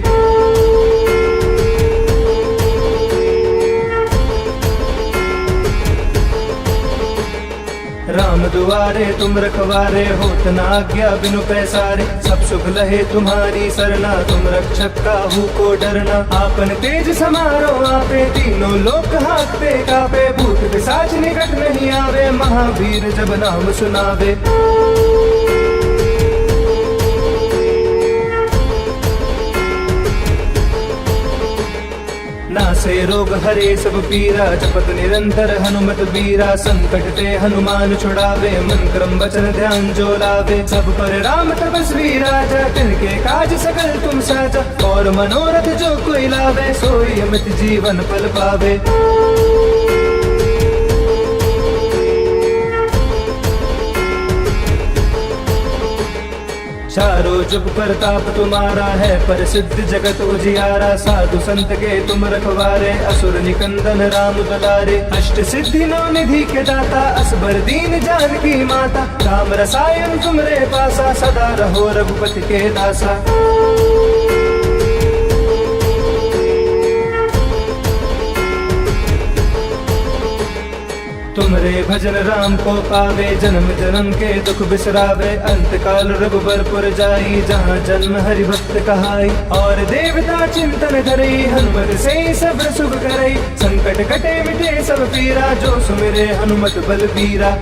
राम दुआरे तुम रखवारे, होत न आज्ञा बिनु पैसारे। सब सुख लहे तुम्हारी सरना, तुम रक्षक काहू को डरना। आपन तेज समारो आपे, तीनों लोक हाकते कापे। भूत पिशाच निकट नहीं आवे, महावीर जब नाम सुनावे। नासे रोग हरे सब पीरा, जपत निरंतर हनुमत बीरा। संकट ते हनुमान छुड़ावे, मन क्रम वचन ध्यान जो लावे। सब पर राम तपस्वी राजा, तिनके काज सकल तुम साजा। और मनोरथ जो कोई लावे, सोई अमित जीवन फल पावे। चारों जुग प्रताप तुम्हारा है, पर सिद्ध जगत उजियारा। साधु संत के तुम रखवारे, असुर निकंदन राम दुलारे। अष्ट सिद्धि नौ निधि के दाता, असबर दीन जानकी माता। राम रसायन तुमरे पासा, सदा रहो रघुपति के दासा। तुमरे भजन राम को पावे, जन्म जन्म के दुख बिसरावे। अंत काल रघुबरपुर जाई, जहाँ जन्म हरि भक्त कहाई। और देवता चिंतन धरई, हनुमत से सब सुख करई। संकट कटे मिटे सब पीरा, जो सुमिरे हनुमत बलबीरा।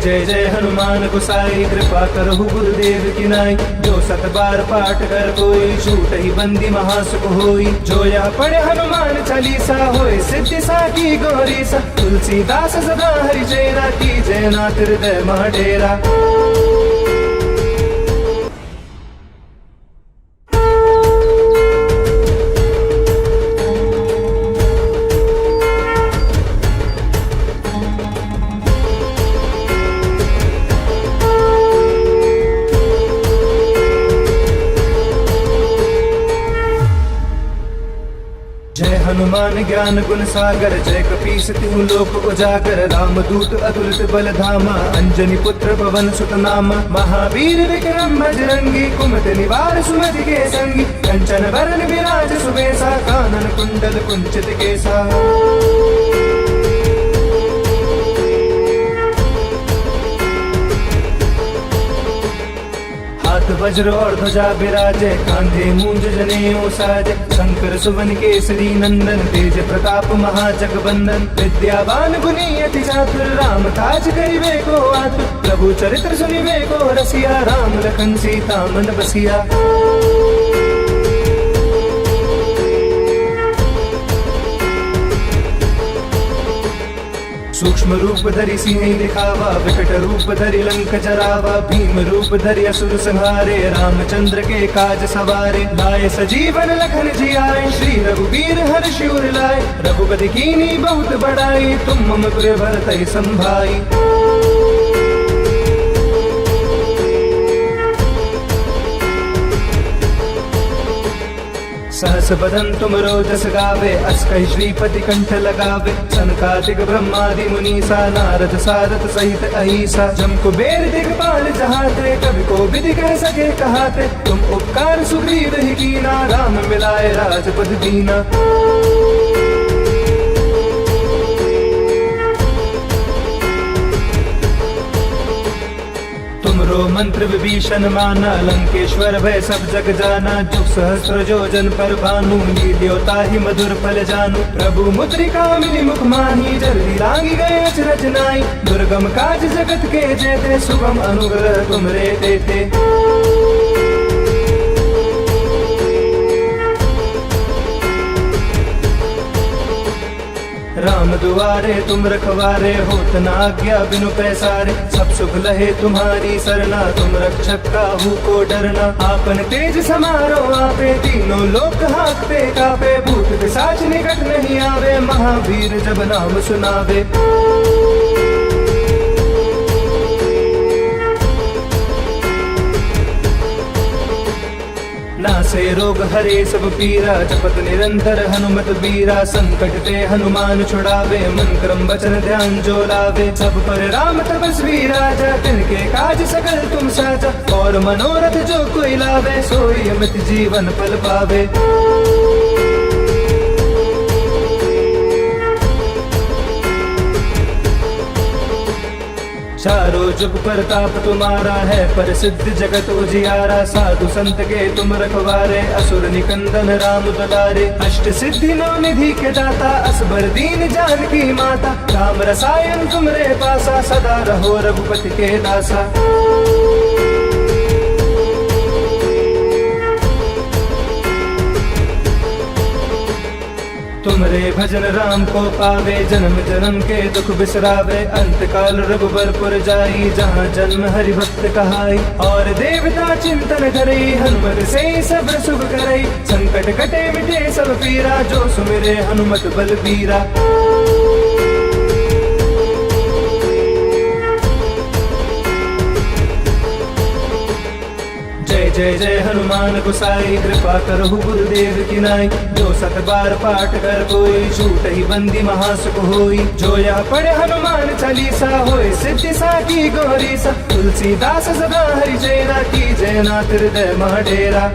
जय जय हनुमान गोसाई, कृपा करहु गुरुदेव की नाई। जो सत बार पाठ कर कोई, छूट ही बंदी महासुख होई। जो यह पढ़े हनुमान चालीसा, होए सिद्धि साकी गौरीसा। तुलसीदास सदा हरि चेरा, की जय नाथ हृदय मह डेरा। जय हनुमान ज्ञान गुण सागर, जय कपीस तिहु लोक उजागर। राम दूत अतुलित बल धामा, अंजनी पुत्र पवन सुत नामा। महावीर विक्रम बजरंगी, कुमति निवार सुमति के संगी। कंचन वरण विराज सुबेसा, कानन कुंडल कुंचित केसा। हाथ वज्र और ध्वजा विराजे, कांधे मूंज जनेऊ साजे। शंकर सुवन केसरी नंदन, तेज प्रताप महाजग बंदन। विद्यावान गुणी अति चातुर, राम काज करिबे को आतुर। प्रभु चरित्र सुनिबे को रसिया, राम लखन सीता मन बसिया। सूक्ष्म रूप धरि सिंह दिखावा, विकट रूप धरि लंक जरावा। भीम रूप धरि असुर संहारे, रामचंद्र के काज सवारे। लाए सजीवन लखन जियाए, श्री रघुवीर हर्षि उर लाए। रघुपति कीनी बहुत बड़ाई, तुम मम पुर भरतहि संभाई। सहस बदन तुम रोजस गावे, अस कहि श्रीपति कंठ लगावे। सनकादिक ब्रह्मादि मुनीसा, नारद सारद सहित अहिसा। जम कुबेर दिगपाल जहाते, कवि को विधि कह सके कहाते। तुम उपकार सुग्रीव ही कीना, राम मिलाए राजपद दीना। तुमरो मंत्र विभीषण माना, लंकेश्वर भय सब जग जाना। जुग सहस्र जोजन पर भानु, लील्योता ही मधुर फल जानू। प्रभु मुद्रिका मिली मुख माही, जल्दी लागी गए अचरज नाई। दुर्गम काज जगत के जेते, सुगम अनुग्रह तुमरे देते। राम दुआरे तुम रखवारे, होत न आज्ञा बिनु पैसारे। सब सुख लहे तुम्हारी सरना, तुम रक्षक काहू को डरना। आपन तेज समारो आपे, तीनों लोक हांकते कापे। भूत पिशाच निकट नहीं आवे, महावीर जब नाम सुनावे। नासे रोग हरे सब पीरा, जपत निरंतर हनुमत बीरा। संकट ते हनुमान छुड़ावे, मन क्रम वचन ध्यान जो लावे। सब पर राम तपस्वी राजा, तिनके काज सकल तुम साजा। और मनोरथ जो कोई लावे, सोई अमित जीवन फल पावे। चारों जुग प्रताप तुम्हारा है, पर सिद्ध जगत उजियारा। साधु संत के तुम रखवारे, असुर निकंदन राम दुलारे। अष्ट सिद्धि नौ निधि के दाता, असबर दीन जानकी माता। राम रसायन तुमरे पासा, सदा रहो रघुपति के दासा। तुमरे भजन राम को पावे, जन्म जन्म के दुख बिसरावे। अंत काल रघुबरपुर जाई, जहाँ जन्म हरि भक्त कहाई। और देवता चिंतन करई, हनुमत से सब सुख करई। संकट कटे मिटे सब पीरा, जो सुमिरे हनुमत बलबीरा। जय जय हनुमान गोसाई, कृपा करहु गुरुदेव की नाई। जो सत बार पाठ कर कोई, छूट ही बंदी महासुख होई। जो यह पढ़े हनुमान चालीसा, होय सिद्धि साकी गौरीसा। तुलसीदास सदा हरिचेरा, की जय नाथ हृदय मह डेरा।